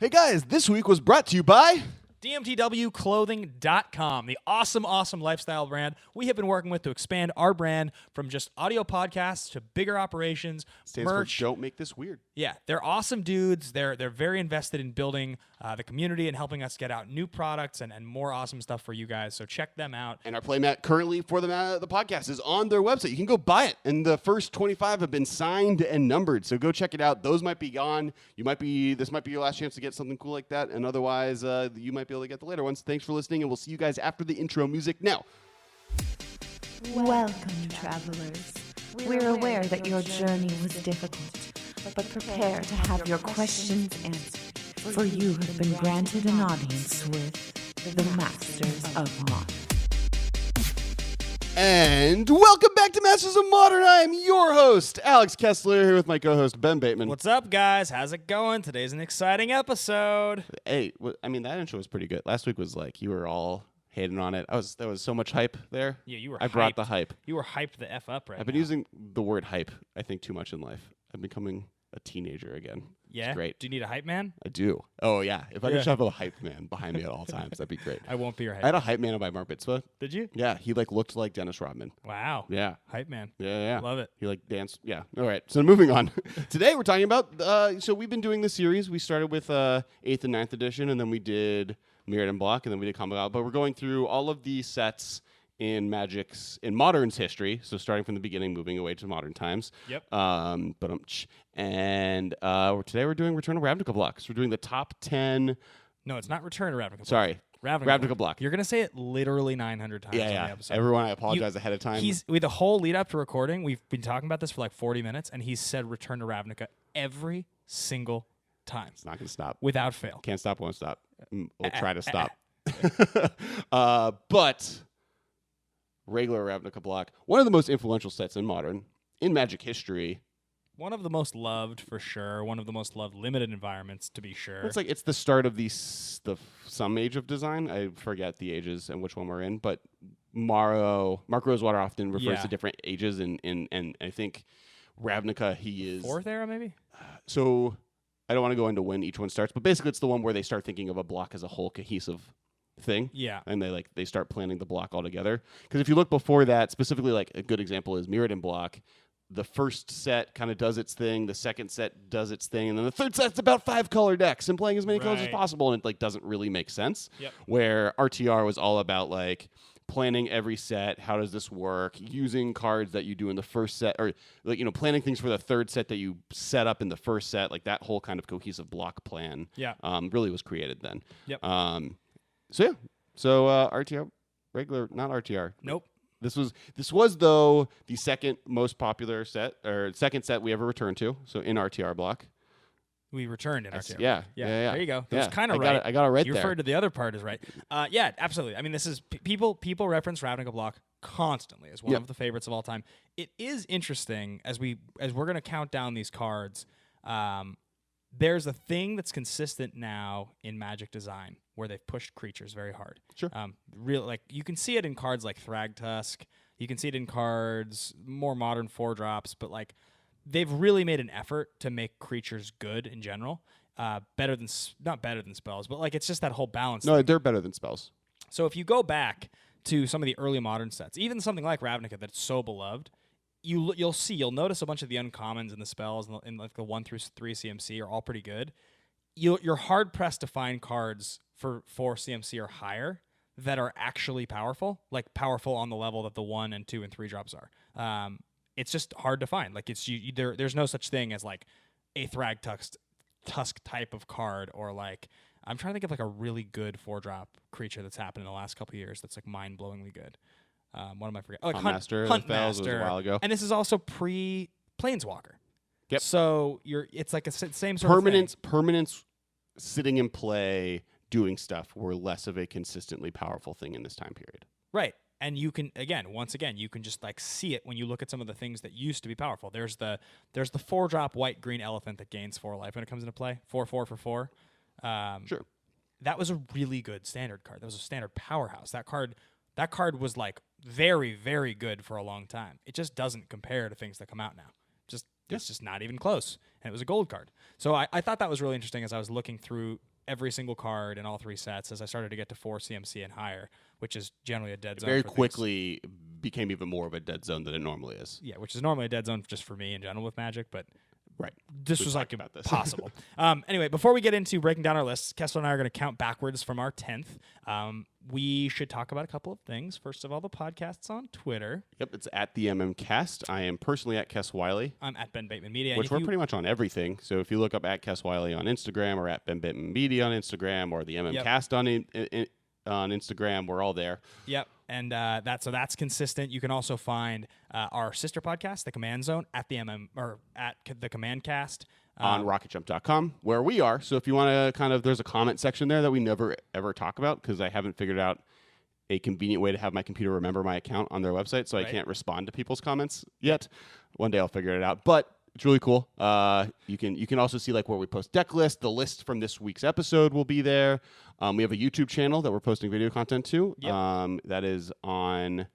Hey guys, this week was brought to you by DMTWclothing.com, the awesome lifestyle brand we have been working with to expand our brand from just audio podcasts to bigger operations, Stands merch. for Don't Make This Weird. Yeah, they're awesome dudes. They're very invested in building the community and helping us get out new products and more awesome stuff for you guys. So check them out. And our playmat currently for the podcast is on their website. You can go buy it. And the first 25 have been signed and numbered. So go check it out. Those might be gone. This might be your last chance to get something cool like that. And otherwise, you might be able to get the later ones. Thanks for listening, and we'll see you guys after the intro music now. Welcome, travelers. We're aware that your journey was difficult, but prepare to have your questions answered, for you have been granted an audience with the Masters of Modern. And welcome back to Masters of Modern. I am your host, Alex Kessler, here with my co-host, Ben Bateman. What's up, guys? How's it going? Today's an exciting episode. Hey, that intro was pretty good. Last week was like, you were all hating on it. There was so much hype there. Yeah, you were I brought the hype. You were hyped the F up right now. I've been using the word hype, I think, too much in life. I'm becoming a teenager again. Yeah? It's great. Do you need a hype man? I do. Oh, yeah. If I could have a hype man behind me at all times, that'd be great. I won't be your hype I had a hype man on my bar mitzvah. Did you? Yeah, he looked like Dennis Rodman. Wow. Yeah. Hype man. Yeah. Love it. He danced. Yeah. All right. So moving on. Today we're talking about, so we've been doing this series. We started with 8th and 9th edition, and then we did Mirrored and Block, and then we did Combo Out. But we're going through all of these sets in in Modern's history, so starting from the beginning, moving away to modern times. Yep. And today we're doing Return to Ravnica blocks. We're doing the top 10. No, it's not Return to Ravnica. Sorry, Ravnica block. You're gonna say it literally 900 times on the episode. Everyone, I apologize ahead of time. With the whole lead up to recording, we've been talking about this for like 40 minutes, and he's said Return to Ravnica every single time. It's not gonna stop Without fail. Can't stop, won't stop. We'll try to stop. But regular Ravnica block, one of the most influential sets in Modern, in Magic history. One of the most loved, for sure. One of the most loved limited environments, to be sure. It's the start of some age of design. I forget the ages and which one we're in, but Mark Rosewater often refers to different ages, and I think Ravnica, he is 4th era, maybe? So I don't want to go into when each one starts, but basically it's the one where they start thinking of a block as a whole cohesive thing. Yeah. And they start planning the block all together. Because if you look before that, specifically like a good example is Mirrored and Block. The first set kind of does its thing, the second set does its thing, and then the third set's about 5 color decks and playing as many colors as possible, and it doesn't really make sense. Yep. Where RTR was all about planning every set, how does this work, using cards that you do in the first set, or planning things for the third set that you set up in the first set, like that whole kind of cohesive block plan. Yeah. Really was created then. Yep. So RTR, regular, not RTR. Nope. This was though the second most popular set, or second set we ever returned to. So in RTR block, we returned in RTR. Yeah. There you go. That was kind of right. I got it right you there. You referred to the other part as right. Yeah, absolutely. I mean, this is people reference Ravnica block constantly as one of the favorites of all time. It is interesting as we're going to count down these cards. There's a thing that's consistent now in Magic design where they've pushed creatures very hard. Sure. You can see it in cards like Thragtusk. You can see it in cards more modern 4-drops, but they've really made an effort to make creatures good in general. Not better than spells, but it's just that whole balance. No, they're better than spells. So if you go back to some of the early modern sets, even something like Ravnica that's so beloved, you'll notice a bunch of the uncommons and the spells in the 1 through 3 CMC are all pretty good. You're hard pressed to find cards for 4 CMC or higher that are actually powerful, powerful on the level that the 1 and 2 and 3 drops are. It's just hard to find. There's no such thing as a Thragtusk type of card, or I'm trying to think of a really good 4-drop creature that's happened in the last couple of years that's mind-blowingly good. What am I forgetting? Hunt Master was a while ago. And this is also pre-Planeswalker. Yep. So it's like a same sort of thing. Permanence sitting in play, doing stuff were less of a consistently powerful thing in this time period. Right. And you can once again, you can just see it when you look at some of the things that used to be powerful. There's the 4-drop white green elephant that gains 4 life when it comes into play. 4/4 for 4. Sure. That was a really good standard card. That was a standard powerhouse. That card was very, very good for a long time. It just doesn't compare to things that come out now. It's just not even close. and it was a gold card. So I thought that was really interesting as I was looking through every single card in all 3 sets as I started to get to 4 CMC and higher, which is generally a dead zone. Very quickly became even more of a dead zone than it normally is. Yeah, which is normally a dead zone just for me in general with Magic, but right. This was like impossible. Anyway, before we get into breaking down our lists, Kessler and I are going to count backwards from our 10th. We should talk about a couple of things. First of all, the podcast's on Twitter. Yep, it's at theMMcast. I am personally at Kess Wiley. I'm at Ben Bateman Media. Which we're pretty much on everything. So if you look up at Kess Wiley on Instagram or at Ben Bateman Media on Instagram or the MMcast on Instagram, we're all there. Yep. And that's consistent. You can also find our sister podcast, The Command Zone, at the Command Cast. On rocketjump.com, where we are. So if you want to there's a comment section there that we never, ever talk about because I haven't figured out a convenient way to have my computer remember my account on their website, so I can't respond to people's comments yet. One day I'll figure it out. But it's really cool. You can also see where we post deck lists. The list from this week's episode will be there. We have a YouTube channel that we're posting video content to. Yep. That is on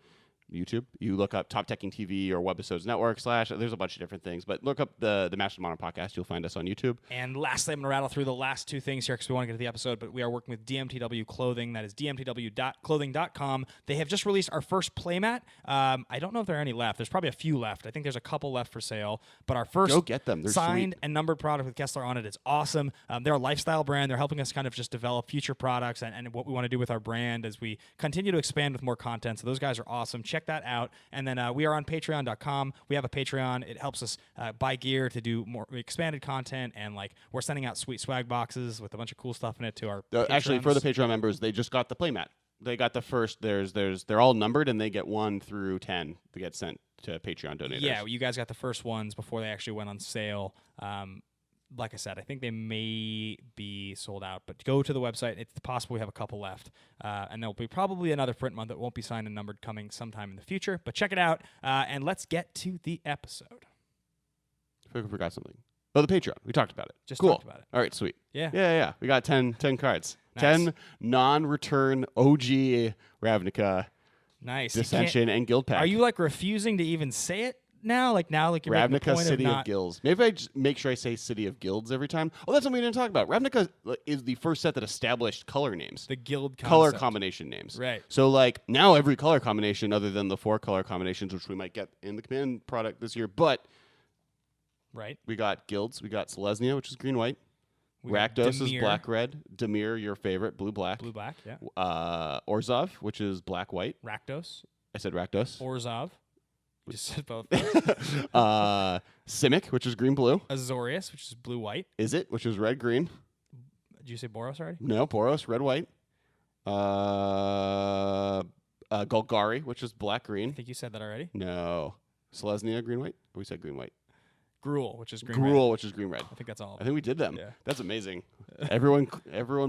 YouTube. You look up Top Teching TV or Webisodes Network / there's a bunch of different things, but look up the Master Modern podcast. You'll find us on YouTube. And lastly, I'm going to rattle through the last 2 things here because we want to get to the episode, but we are working with DMTW Clothing. That is dmtw.clothing.com. They have just released our first playmat. I don't know if there are any left. There's probably a few left. I think there's a couple left for sale, but our first Go get them. They're signed sweet. and numbered product with Kessler on it is awesome. They're a lifestyle brand. They're helping us kind of just develop future products and what we want to do with our brand as we continue to expand with more content. So those guys are awesome. Check that out. And then we are on patreon.com. We have a Patreon. It helps us buy gear to do more expanded content. And we're sending out sweet swag boxes with a bunch of cool stuff in it to our Actually, for the Patreon members, they just got the playmat. They got the first. They're all numbered, and they get 1 through 10 to get sent to Patreon donators. Yeah, you guys got the first ones before they actually went on sale. Like I said, I think they may be sold out, but go to the website. It's possible we have a couple left. And there'll be probably another print month that won't be signed and numbered coming sometime in the future. But check it out, and let's get to the episode. I forgot something. Oh, the Patreon. We talked about it. Just cool. talked about it. All right, sweet. Yeah. We got 10 cards. Nice. 10 non-return OG Ravnica, Nice. Dissension, and Guild Pack. Are you refusing to even say it? Now you're making the Ravnica point City of of Guilds. Maybe I just make sure I say City of Guilds every time. Oh, that's something we didn't talk about. Ravnica is the first set that established color names. The guild concept. Color combination names. Right. So now every color combination other than the 4 color combinations, which we might get in the Command product this year, but right. We got Guilds. We got Selesnya, which is green-white. Got Rakdos is Dimir. black-red. Dimir, your favorite, blue-black. Blue-black, yeah. Orzhov, which is black-white. Rakdos. I said Rakdos. Orzhov. You just said both. Simic, which is green-blue. Azorius, which is blue-white. Is it, which is red-green. Did you say Boros already? No, Boros, red-white. Golgari, which is black-green. I think you said that already. No. Selesnya, green-white? We said green-white. Gruul, which is green. Gruul, which is green-red. I think that's all. I think we did them. Yeah. That's amazing. Everyone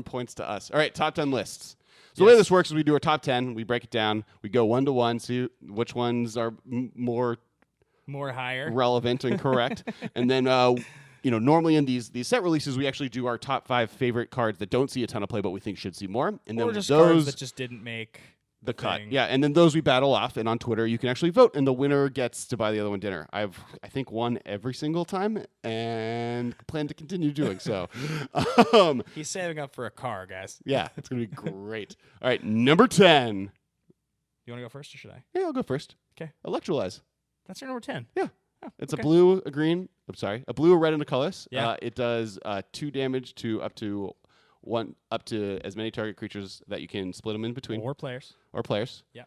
points to us. All right, top 10 lists. So the way this works is we do our top 10. We break it down. We go 1 to 1, see which ones are more higher, relevant and correct. And then, normally in these set releases, we actually do our top 5 favorite cards that don't see a ton of play, but we think should see more. And or then just those cards that just didn't make the cut. thing. Yeah, and then those we battle off. And on Twitter, you can actually vote, and the winner gets to buy the other one dinner. I think won every single time, and plan to continue doing so. He's saving up for a car, guys. Yeah, it's gonna be great. All right, number 10. You want to go first, or should I? Yeah, I'll go first. Okay. Electrolyze. That's your number 10. Yeah. Oh, It's okay. a blue, a green. I'm sorry, a blue, a red, and a colorless. Yeah. It does 2 damage to up to as many target creatures that you can split them in between Or players. or players. Yeah.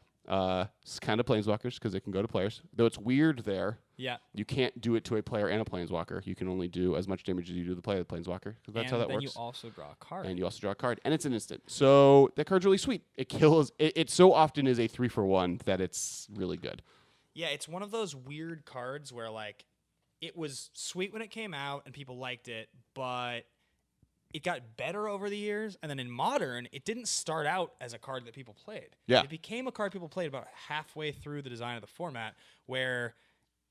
It's kind of planeswalkers because it can go to players. Though it's weird there. Yeah. You can't do it to a player and a planeswalker. You can only do as much damage as you do the player of the planeswalker because that's how that then works. you also draw a card. And you also draw a card, and it's an instant. So that card's really sweet. It kills. It so often is a 3-for-1 that it's really good. Yeah, it's one of those weird cards where it was sweet when it came out and people liked it, but it got better over the years. And then in Modern, it didn't start out as a card that people played. Yeah. It became a card people played about halfway through the design of the format, where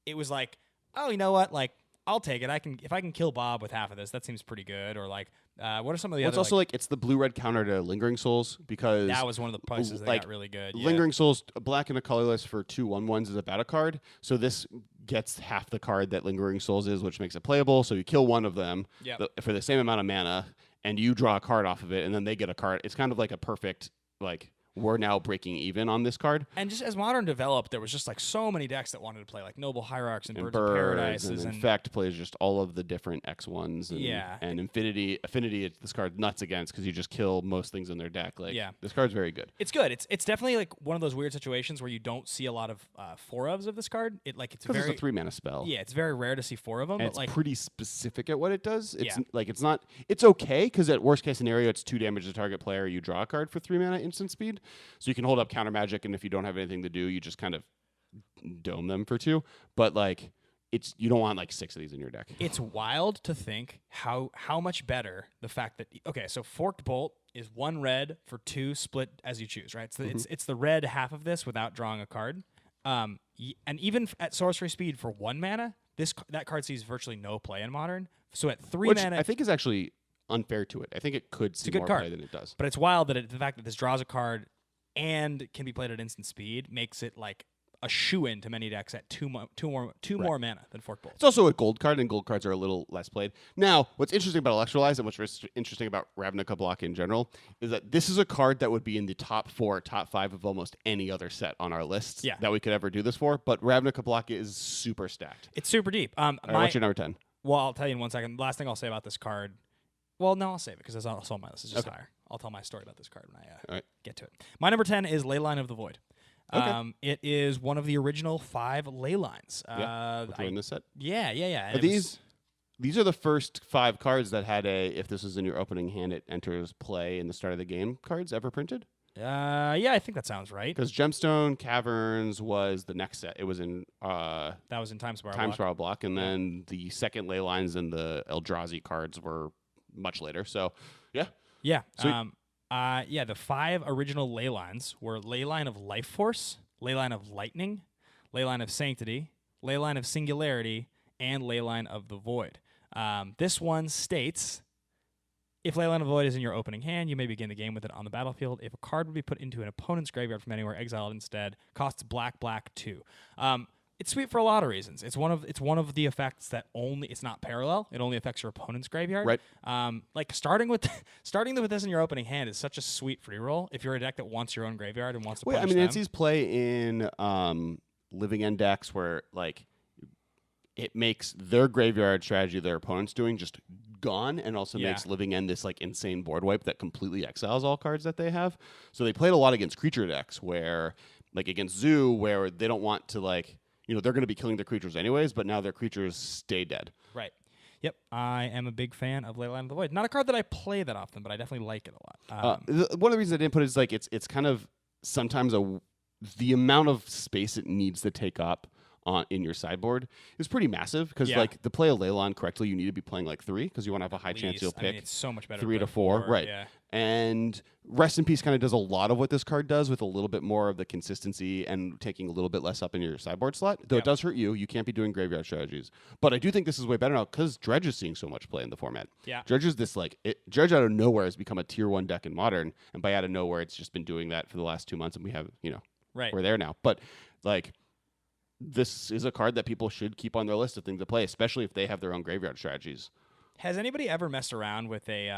it was oh, you know what? I'll take it. If I can kill Bob with half of this, that seems pretty good. Or what are some of the Well, other? it's also it's the blue-red counter to Lingering Souls because that was one of the prices that got really good. Yeah. Lingering Souls, a black and a colorless for 2/1/1s is a battle card. So this gets half the card that Lingering Souls is, which makes it playable. So you kill one of them for the same amount of mana, and you draw a card off of it, and then they get a card. It's kind of like a perfect, like, we're now breaking even on this card. And just as Modern developed, there was just like so many decks that wanted to play like Noble Hierarchs and Birds of Paradise. And Infect plays just all of the different X1s. And Affinity, this card's nuts against because you just kill most things in their deck. Like, this card's very good. It's good. It's definitely like one of those weird situations where you don't see a lot of 4-ofs of this card. It's a 3-mana spell. Yeah, it's very rare to see 4 of them. And but it's pretty specific at what it does. It's okay because at worst case scenario, it's 2 damage to target player. You draw a card for 3 mana instant speed. So you can hold up counter magic, and if you don't have anything to do, you just kind of dome them for 2. But like, you don't want like 6 of these in your deck. It's wild to think how much better the fact that so Forked Bolt is 1 red for 2 split as you choose, right? So it's the red half of this without drawing a card. And even at sorcery speed for 1 mana, that card sees virtually no play in Modern. So at 3 mana, I think is actually unfair to it. I think it could see more play than it does. But it's wild that the fact that this draws a card and can be played at instant speed makes it like a shoe-in to many decks at two more mana than Forked Bolt. It's also a gold card, and gold cards are a little less played. Now, what's interesting about Electrolyze and what's interesting about Ravnica block in general is that this is a card that would be in the top 4, top 5 of almost any other set on our lists that we could ever do this for. But Ravnica block is super stacked. It's super deep. What's your number 10? Well, I'll tell you in 1 second. Last thing I'll say about this card. Well, no, I'll save it because it's also on my list. It's just higher. I'll tell my story about this card when I get to it. My number 10 is Leyline of the Void. Okay. It is one of the original 5 Leylines. In this set? Yeah. These are the first 5 cards that had if this is in your opening hand, it enters play in the start of the game cards ever printed? I think that sounds right. Because Gemstone Caverns was the next set. It was in that was in Time Spiral Block, and then the second Leylines and the Eldrazi cards were much later. So, yeah. The 5 original Leylines were Leyline of Life Force, Leyline of Lightning, Leyline of Sanctity, Leyline of Singularity, and Leyline of the Void. This one states, if Leyline of the Void is in your opening hand, you may begin the game with it on the battlefield. If a card would be put into an opponent's graveyard from anywhere, exiled instead, costs black 2. It's sweet for a lot of reasons. It's one of the effects that it's not parallel. It only affects your opponent's graveyard. Right. Like starting with this in your opening hand is such a sweet free roll. If you're a deck that wants your own graveyard and wants to punish them. it sees play in living end decks where like it makes their graveyard strategy their opponent's doing just gone, and also makes living end this like insane board wipe that completely exiles all cards that they have. So they played a lot against creature decks where like against Zoo where they don't want to like. They're going to be killing their creatures anyways, but now their creatures stay dead. Right. Yep. I am a big fan of Leyline of the Void. Not a card that I play that often, but I definitely like it a lot. One of the reasons I didn't put it is like it's kind of sometimes the amount of space it needs to take up in your sideboard is pretty massive because like to play a Leyline correctly, you need to be playing like 3 because you want to have a high chance you'll pick. It's so much better 3 to 4, right? Yeah. And Rest in Peace kind of does a lot of what this card does with a little bit more of the consistency and taking a little bit less up in your sideboard slot. Though it does hurt you. You can't be doing graveyard strategies. But I do think this is way better now because Dredge is seeing so much play in the format. Yeah. Dredge is this Dredge out of nowhere has become a tier 1 deck in Modern, and by out of nowhere, it's just been doing that for the last 2 months, and we have we're there now. But like. This is a card that people should keep on their list of things to play, especially if they have their own graveyard strategies. Has anybody ever messed around with a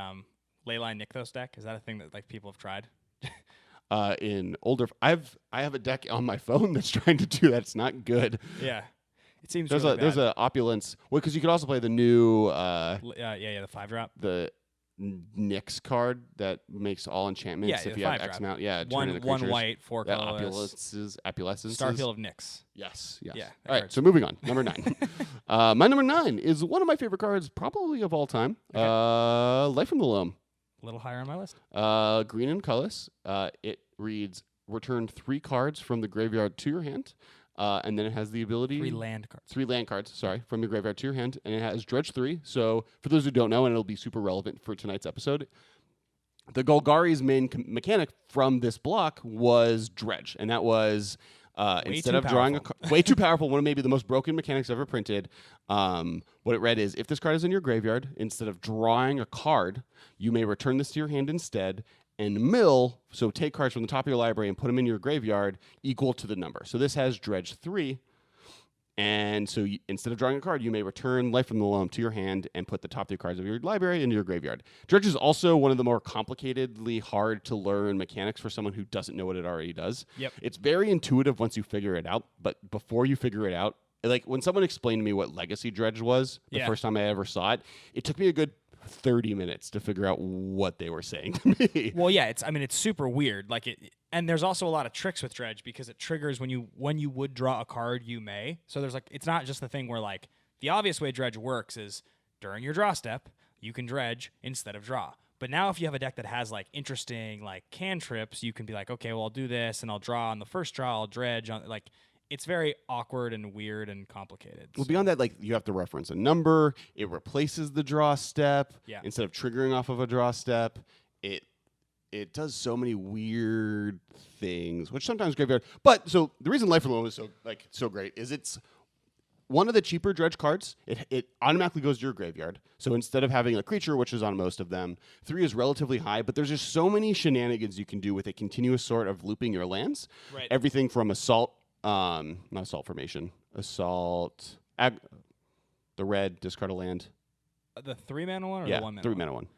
Leyline Nykthos deck? Is that a thing that like people have tried? In older, I have a deck on my phone that's trying to do that. It's not good. Yeah, it seems there's really there's a opulence. Well, because you could also play the new the 5-drop. The Nyx card that makes all enchantments if you have X amount. Yeah, one white, 4 colorless. Opulescences. Starfield of Nyx. Yes. Yeah. All right, so moving on. Number 9. My number 9 is one of my favorite cards, probably of all time. Okay. Life from the Loam. A little higher on my list. Green and colorless. It reads, return 3 cards from the graveyard to your hand. And then it has the ability... 3 land cards. 3 land cards, from your graveyard to your hand. And it has Dredge 3. So, for those who don't know, and it'll be super relevant for tonight's episode, the Golgari's main mechanic from this block was Dredge. And that was, instead of drawing way too powerful, one of maybe the most broken mechanics ever printed. What it read is, if this card is in your graveyard, instead of drawing a card, you may return this to your hand instead, and mill, so take cards from the top of your library and put them in your graveyard equal to the number. So this has Dredge 3. And so instead of drawing a card, you may return Life from the Loam to your hand and put the top 3 cards of your library into your graveyard. Dredge is also one of the more complicatedly hard to learn mechanics for someone who doesn't know what it already does. Yep. It's very intuitive once you figure it out, but before you figure it out, like when someone explained to me what Legacy Dredge was the first time I ever saw it, it took me a good 30 minutes to figure out what they were saying to me. Well, yeah, it's super weird. And there's also a lot of tricks with Dredge because it triggers when you would draw a card, you may. So there's it's not just the thing where the obvious way Dredge works is during your draw step, you can dredge instead of draw. But now if you have a deck that has interesting cantrips, you can be okay, well I'll do this and I'll draw on the first draw, I'll dredge on it's very awkward and weird and complicated. Well, beyond that, you have to reference a number. It replaces the draw step. Yeah. Instead of triggering off of a draw step. It does so many weird things, which sometimes graveyard. But so the reason Life Alone is so great is it's one of the cheaper dredge cards. It automatically goes to your graveyard. So instead of having a creature, which is on most of them, 3 is relatively high. But there's just so many shenanigans you can do with a continuous sort of looping your lands. Right. Everything from assault. Not assault formation. Assault. The red, discard a land. The 3-mana one or yeah, the 1-mana 3-mana one.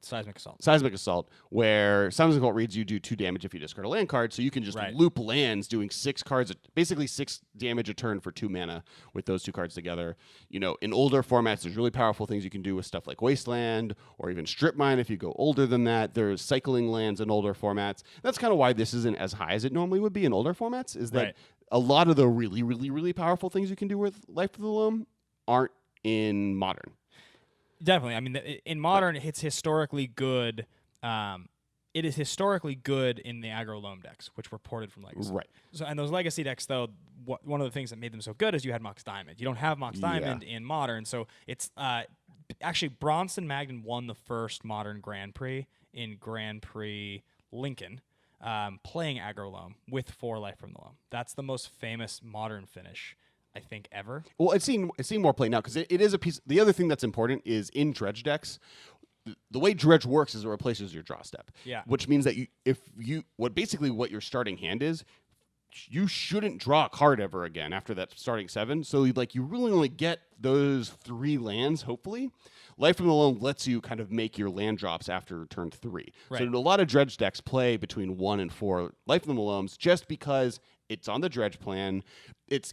Seismic Assault. Seismic Assault, where Seismic Assault reads you do 2 damage if you discard a land card, so you can just loop lands doing 6 cards, basically 6 damage a turn for 2 mana with those 2 cards together. In older formats, there's really powerful things you can do with stuff like Wasteland or even Strip Mine if you go older than that. There's cycling lands in older formats. That's kind of why this isn't as high as it normally would be in older formats, is that a lot of the really, really, really powerful things you can do with Life of the Loam aren't in Modern. Definitely. I mean, in Modern, it's historically good. It is historically good in the aggro Loam decks, which were ported from Legacy. Right. So, and those Legacy decks, though, one of the things that made them so good is you had Mox Diamond. You don't have Mox Diamond in Modern, so it's actually Bronson Magnan won the first Modern Grand Prix in Grand Prix Lincoln, playing aggro Loam with 4 Life from the Loam. That's the most famous Modern finish, I think, ever. Well, it's seen more play now because it is a piece. The other thing that's important is in dredge decks, the way dredge works is it replaces your draw step. Yeah. Which means that what your starting hand is, you shouldn't draw a card ever again after that starting 7. So you really only get those 3 lands, hopefully. Life from the Loam lets you kind of make your land drops after turn 3. Right. So a lot of dredge decks play between 1 and 4 Life from the Loams just because it's on the dredge plan. It's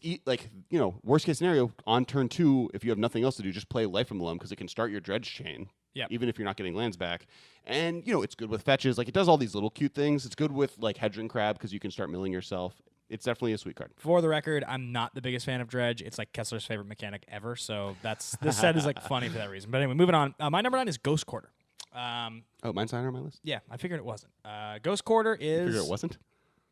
worst case scenario on turn 2, if you have nothing else to do, just play Life from the Loam because it can start your dredge chain. Yeah. Even if you're not getting lands back. And, it's good with fetches. It does all these little cute things. It's good with, Hedron Crab because you can start milling yourself. It's definitely a sweet card. For the record, I'm not the biggest fan of Dredge. It's Kessler's favorite mechanic ever, so this set is funny for that reason. But anyway, moving on. My number 9 is Ghost Quarter. Mine's not on my list? Yeah, I figured it wasn't. Ghost Quarter is... You figured it wasn't?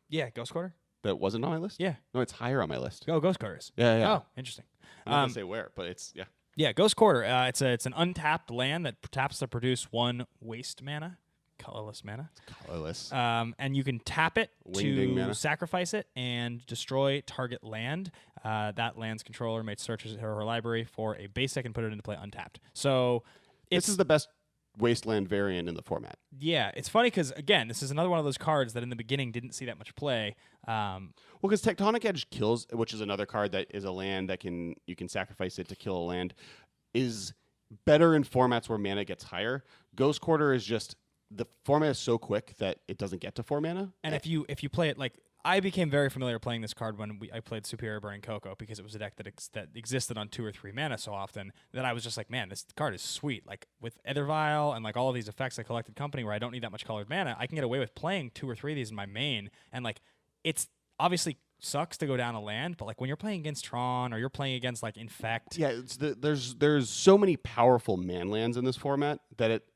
Yeah, Ghost Quarter. That wasn't on my list? Yeah. No, it's higher on my list. Oh, Ghost Quarter is. Yeah. Oh, interesting. I'm not going to say where, but it's, yeah. Yeah, Ghost Quarter. It's an untapped land that taps to produce 1 waste mana. Colorless mana. Colorless. And you can tap it Wingding to mana. sacrifice it and destroy target land. That land's controller may search her library for a basic and put it into play untapped. So this is the best Wasteland variant in the format. Yeah, it's funny because, again, this is another one of those cards that in the beginning didn't see that much play. Well, because Tectonic Edge kills, which is another card that is a land that you can sacrifice it to kill a land, is better in formats where mana gets higher. Ghost Quarter is just... The format is so quick that it doesn't get to 4 mana. And if you play it I became very familiar playing this card when I played Superior Burning Cocoa because it was a deck that existed on 2 or 3 mana so often that I was just man, this card is sweet. With Ethervile and all of these effects I collected Company where I don't need that much colored mana, I can get away with playing 2 or 3 of these in my main. And it's obviously sucks to go down a land, but when you're playing against Tron or you're playing against Infect. Yeah, there's so many powerful man lands in this format that it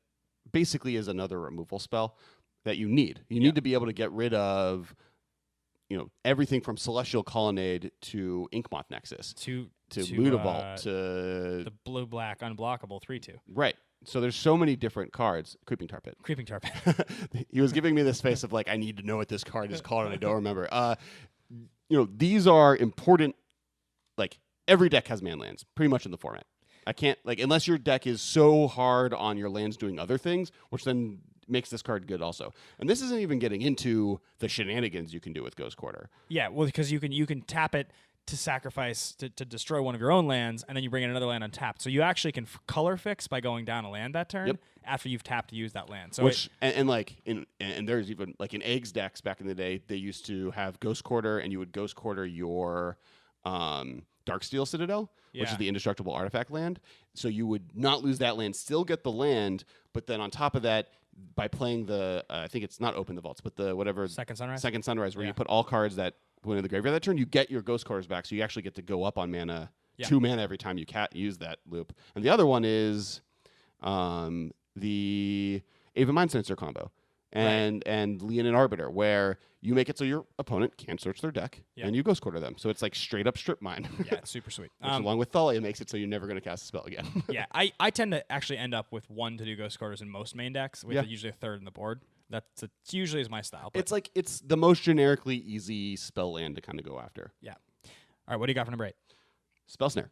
basically is another removal spell that you need. You need to be able to get rid of, everything from Celestial Colonnade to Inkmoth Nexus to Mutavault to the blue-black unblockable 3/2. Right. So there's so many different cards. Creeping Tar Pit. He was giving me this face of I need to know what this card is called and I don't remember. These are important. Every deck has man lands pretty much in the format. I can't, unless your deck is so hard on your lands doing other things, which then makes this card good also. And this isn't even getting into the shenanigans you can do with Ghost Quarter. Yeah, well, because you can tap it to sacrifice to destroy one of your own lands, and then you bring in another land untapped. So you actually can color fix by going down a land that turn after you've tapped to use that land. So and there's even like in Eggs decks back in the day, they used to have Ghost Quarter, and you would Ghost Quarter your Darksteel Citadel, which is the indestructible artifact land. So you would not lose that land, still get the land, but then on top of that, by playing the I think it's not Open the Vaults, but the whatever Second Sunrise, where you put all cards that went in the graveyard that turn, you get your Ghost Quarters back, so you actually get to go up on mana, 2 mana every time you use that loop. And the other one is the Ava Mindcensor combo and Leonin Arbiter, where you make it so your opponent can't search their deck, and you Ghost Quarter them. So it's like straight up strip mine. Yeah, it's super sweet. Which, along with Thalia, makes it so you're never going to cast a spell again. Yeah, I tend to actually end up with 1 to do Ghost Quarters in most main decks, with usually a third in the board. That's usually is my style. But it's the most generically easy spell land to kind of go after. Yeah. All right, what do you got for number 8? Spell Snare.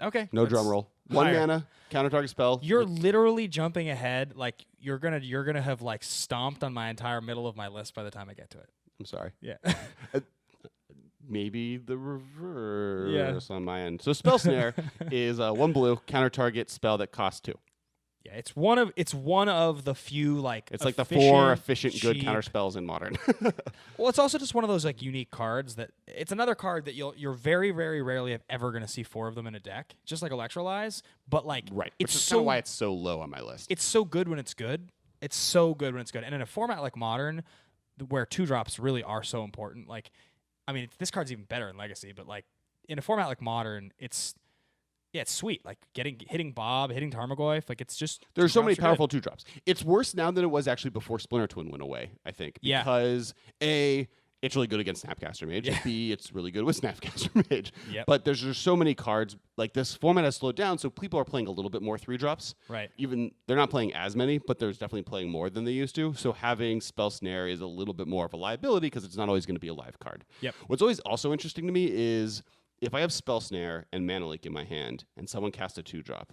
Okay. No drum roll. 1 mana, counter target spell. You're literally jumping ahead. Like you're gonna have like stomped on my entire middle of my list by the time I get to it. I'm sorry. Yeah. Maybe the reverse on my end. So Spell Snare is 1 blue counter target spell that costs 2. Yeah, it's one of the few like it's like the 4 efficient cheap, good counter spells in Modern. Well, it's also just one of those like unique cards that it's another card that you're very very rarely ever going to see 4 of them in a deck, just like Electrolyze. But like it's so why it's so low on my list. It's so good when it's good. It's so good when it's good, and in a format like Modern, where 2-drops really are so important. Like, I mean, this card's even better in Legacy, but like in a format like Modern, it's sweet. Like hitting Bob, hitting Tarmogoyf. Like it's just there's so many powerful 2-drops. It's worse now than it was actually before Splinter Twin went away, I think. Because A, it's really good against Snapcaster Mage. Yeah. B, it's really good with Snapcaster Mage. Yep. But there's just so many cards. Like this format has slowed down, so people are playing a little bit more 3-drops. Right. Even they're not playing as many, but there's definitely playing more than they used to. So having Spell Snare is a little bit more of a liability because it's not always going to be a live card. Yep. What's always also interesting to me is if I have Spell Snare and Mana Leak in my hand and someone casts a 2-drop,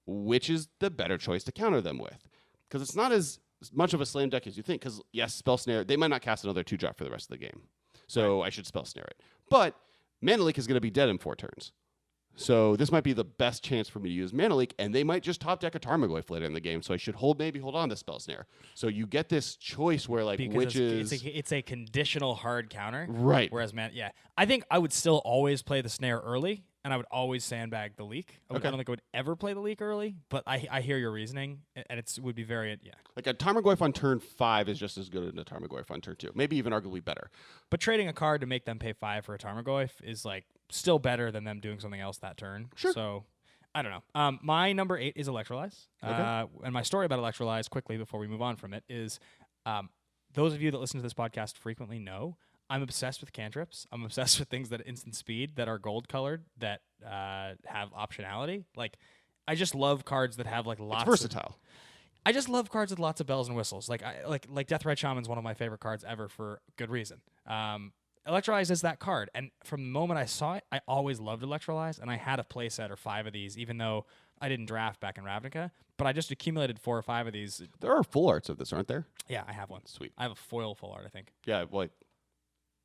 which is the better choice to counter them with? Because it's not as much of a slam deck as you think. Because, yes, Spell Snare, they might not cast another 2-drop for the rest of the game. So I should Spell Snare it. But Mana Leak is going to be dead in 4 turns. So this might be the best chance for me to use Mana Leak, and they might just top deck a Tarmogoyf later in the game, so I should hold on to Spell Snare. So you get this choice where, like, because it's a conditional hard counter. Right. Whereas, I think I would still always play the Snare early, and I would always sandbag the Leak. I don't think I would ever play the Leak early, but I hear your reasoning, and it would be very, Like a Tarmogoyf on turn 5 is just as good as a Tarmogoyf on turn 2. Maybe even arguably better. But trading a card to make them pay 5 for a Tarmogoyf is, like, still better than them doing something else that turn. Sure. So, I don't know. My number 8 is Electrolyze. And my story about Electrolyze, quickly before we move on from it, is those of you that listen to this podcast frequently know I'm obsessed with cantrips. I'm obsessed with things that instant speed, that are gold colored, that have optionality. Like, I just love cards that have like lots. It's versatile. I just love cards with lots of bells and whistles. Like Deathrite Shaman's one of my favorite cards ever for good reason. Electrolyze is that card, and from the moment I saw it, I always loved Electrolyze, and I had a playset or 5 of these, even though I didn't draft back in Ravnica, but I just accumulated 4 or 5 of these. There are full arts of this, aren't there? Yeah, I have one. Sweet. I have a foil full art, I think. Yeah, well,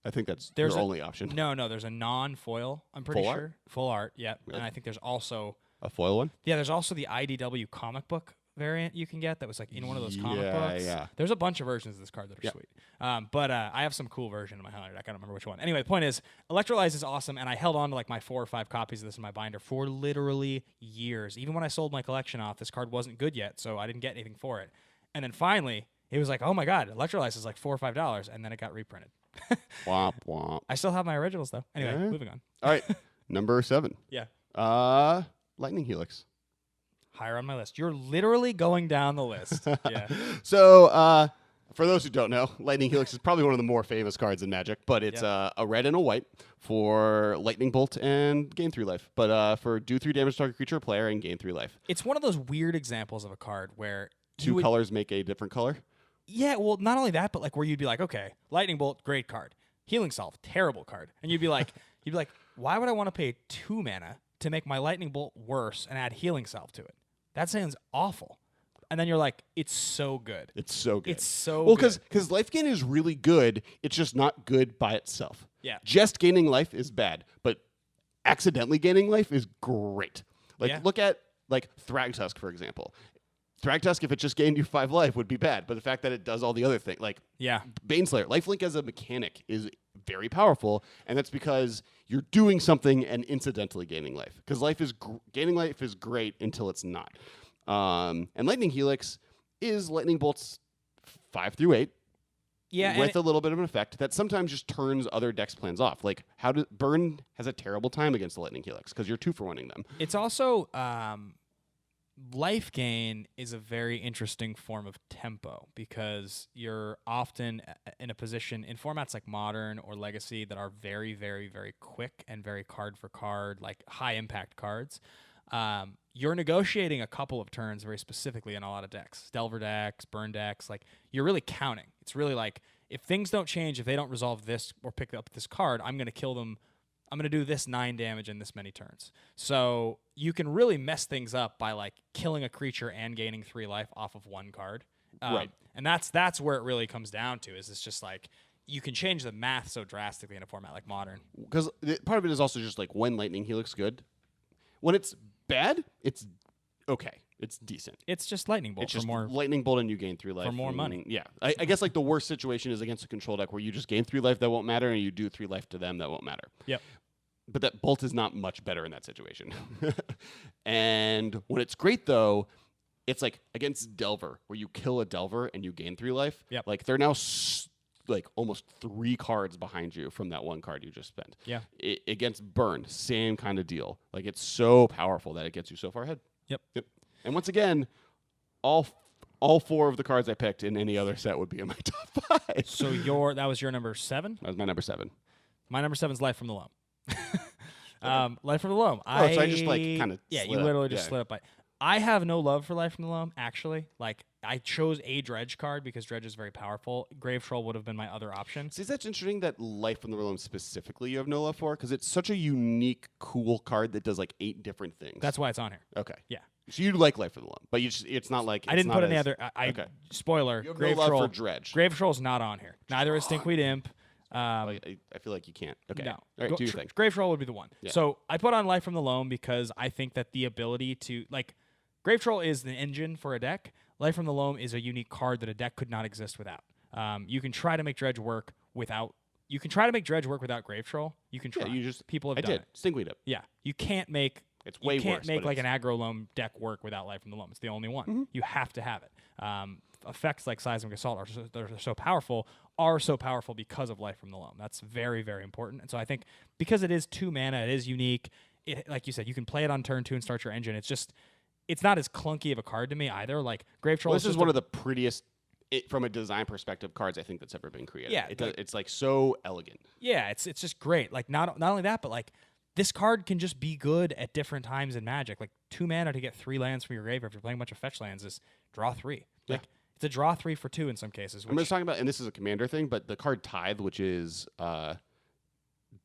I think that's their only option. No, there's a non-foil, I'm pretty full sure. Art? Full art, yeah. Really? And I think there's also... A foil one? Yeah, there's also the IDW comic book variant you can get that was like in one of those comic books. Yeah. There's a bunch of versions of this card that are sweet. But I have some cool version in my highlighter deck. I don't remember which one. Anyway, the point is, Electrolyze is awesome, and I held on to like my 4 or 5 copies of this in my binder for literally years. Even when I sold my collection off, this card wasn't good yet, so I didn't get anything for it. And then finally, it was like, oh my god, Electrolyze is like $4 or $5, and then it got reprinted. Womp womp. I still have my originals though. Anyway, moving on. All right, number 7. Yeah. Lightning Helix. Higher on my list. You're literally going down the list. Yeah. So, for those who don't know, Lightning Helix is probably one of the more famous cards in Magic, but it's a red and a white for Lightning Bolt and gain 3 life. But for do 3 damage to target creature or player and gain 3 life. It's one of those weird examples of a card where 2 colors make a different color. Yeah, well, not only that, but like where you'd be like, okay, Lightning Bolt, great card. Healing Salve, terrible card. And you'd be like, why would I want to pay 2 mana to make my Lightning Bolt worse and add Healing Salve to it? That sounds awful. and then you're like, it's so good. It's so good. It's so well, good. because life gain is really good. It's just not good by itself. Yeah. Just gaining life is bad, but accidentally gaining life is great. Like look at like Thragtusk, for example. Thragtusk, if it just gained you 5 life, would be bad. But the fact that it does all the other things, like Baneslayer, Lifelink as a mechanic is very powerful, and that's because you're doing something and incidentally gaining life. Because gaining life is great until it's not. And Lightning Helix is lightning bolts 5 through 8. Yeah, with a little bit of an effect that sometimes just turns other dex plans off. Like Burn has a terrible time against the Lightning Helix because you're 2-for-1ing them. It's also life gain is a very interesting form of tempo because you're often in a position in formats like Modern or Legacy that are very, very, very quick and very card for card, like high impact cards. You're negotiating a couple of turns very specifically in a lot of decks, Delver decks, Burn decks. Like you're really counting. It's really like if things don't change, if they don't resolve this or pick up this card, I'm going to kill them. I'm going to do this 9 damage in this many turns. So you can really mess things up by like killing a creature and gaining 3 life off of 1 card. Right. And that's where it really comes down to is it's just like you can change the math so drastically in a format like Modern. Because part of it is also just like when Lightning Helix good. When it's bad, it's okay. It's decent. It's just Lightning Bolt. It's just more Lightning Bolt and you gain 3 life. for more money. Yeah. I guess like the worst situation is against a control deck where you just gain 3 life that won't matter and you do 3 life to them that won't matter. Yep. But that Bolt is not much better in that situation. And when it's great, though, it's like against Delver, where you kill a Delver and you gain 3 life. Yep. Like they're now like almost 3 cards behind you from that 1 card you just spent. Yeah. Against Burn, same kind of deal. Like it's so powerful that it gets you so far ahead. Yep. And once again, all 4 of the cards I picked in any other set would be in my top 5. So that was your number 7? That was my number 7. My number 7 is Life from the Loam. Life from the Loam. So I just like kind of you literally just slid up by. I have no love for Life from the Loam, actually. Like, I chose a Dredge card because Dredge is very powerful. Grave Troll would have been my other option. See, that's interesting that Life from the Loam specifically you have no love for, because it's such a unique, cool card that does like 8 different things. That's why it's on here. Okay. Yeah. So you like Life from the Loam, but it's not like... I didn't put any other... okay. Spoiler, You have Grave no love Troll, for Dredge. Grave Troll's not on here. Neither is Stinkweed Imp. I feel like you can't. Okay. No. All right, do your thing. Grave Troll would be the one. Yeah. So I put on Life from the Loam because I think that the ability to... like, Grave Troll is the engine for a deck. Life from the Loam is a unique card that a deck could not exist without. You can try to make Dredge work without... You can try to make Dredge work without Grave Troll. You can try. Yeah, People have I done did. it. Stinkweed up. Yeah. You can't make... It's way you can't worse, make but like it's- an aggro Loam deck work without Life from the Loam. It's the only one. Mm-hmm. You have to have it. Effects like Seismic Assault are so powerful because of Life from the Loam. That's very, very important. And so I think because it is 2 mana, it is unique. Like you said, you can play it on turn 2 and start your engine. It's not as clunky of a card to me either. Like Grave Troll. Well, this is one of the prettiest, from a design perspective, cards I think that's ever been created. Yeah, it's like so elegant. Yeah, it's just great. Like not only that, but like this card can just be good at different times in Magic. Like 2 mana to get 3 lands from your graveyard if you're playing a bunch of fetch lands is draw 3. Like it's a draw 3 for 2 in some cases. I'm just talking about, and this is a commander thing, but the card Tithe, which is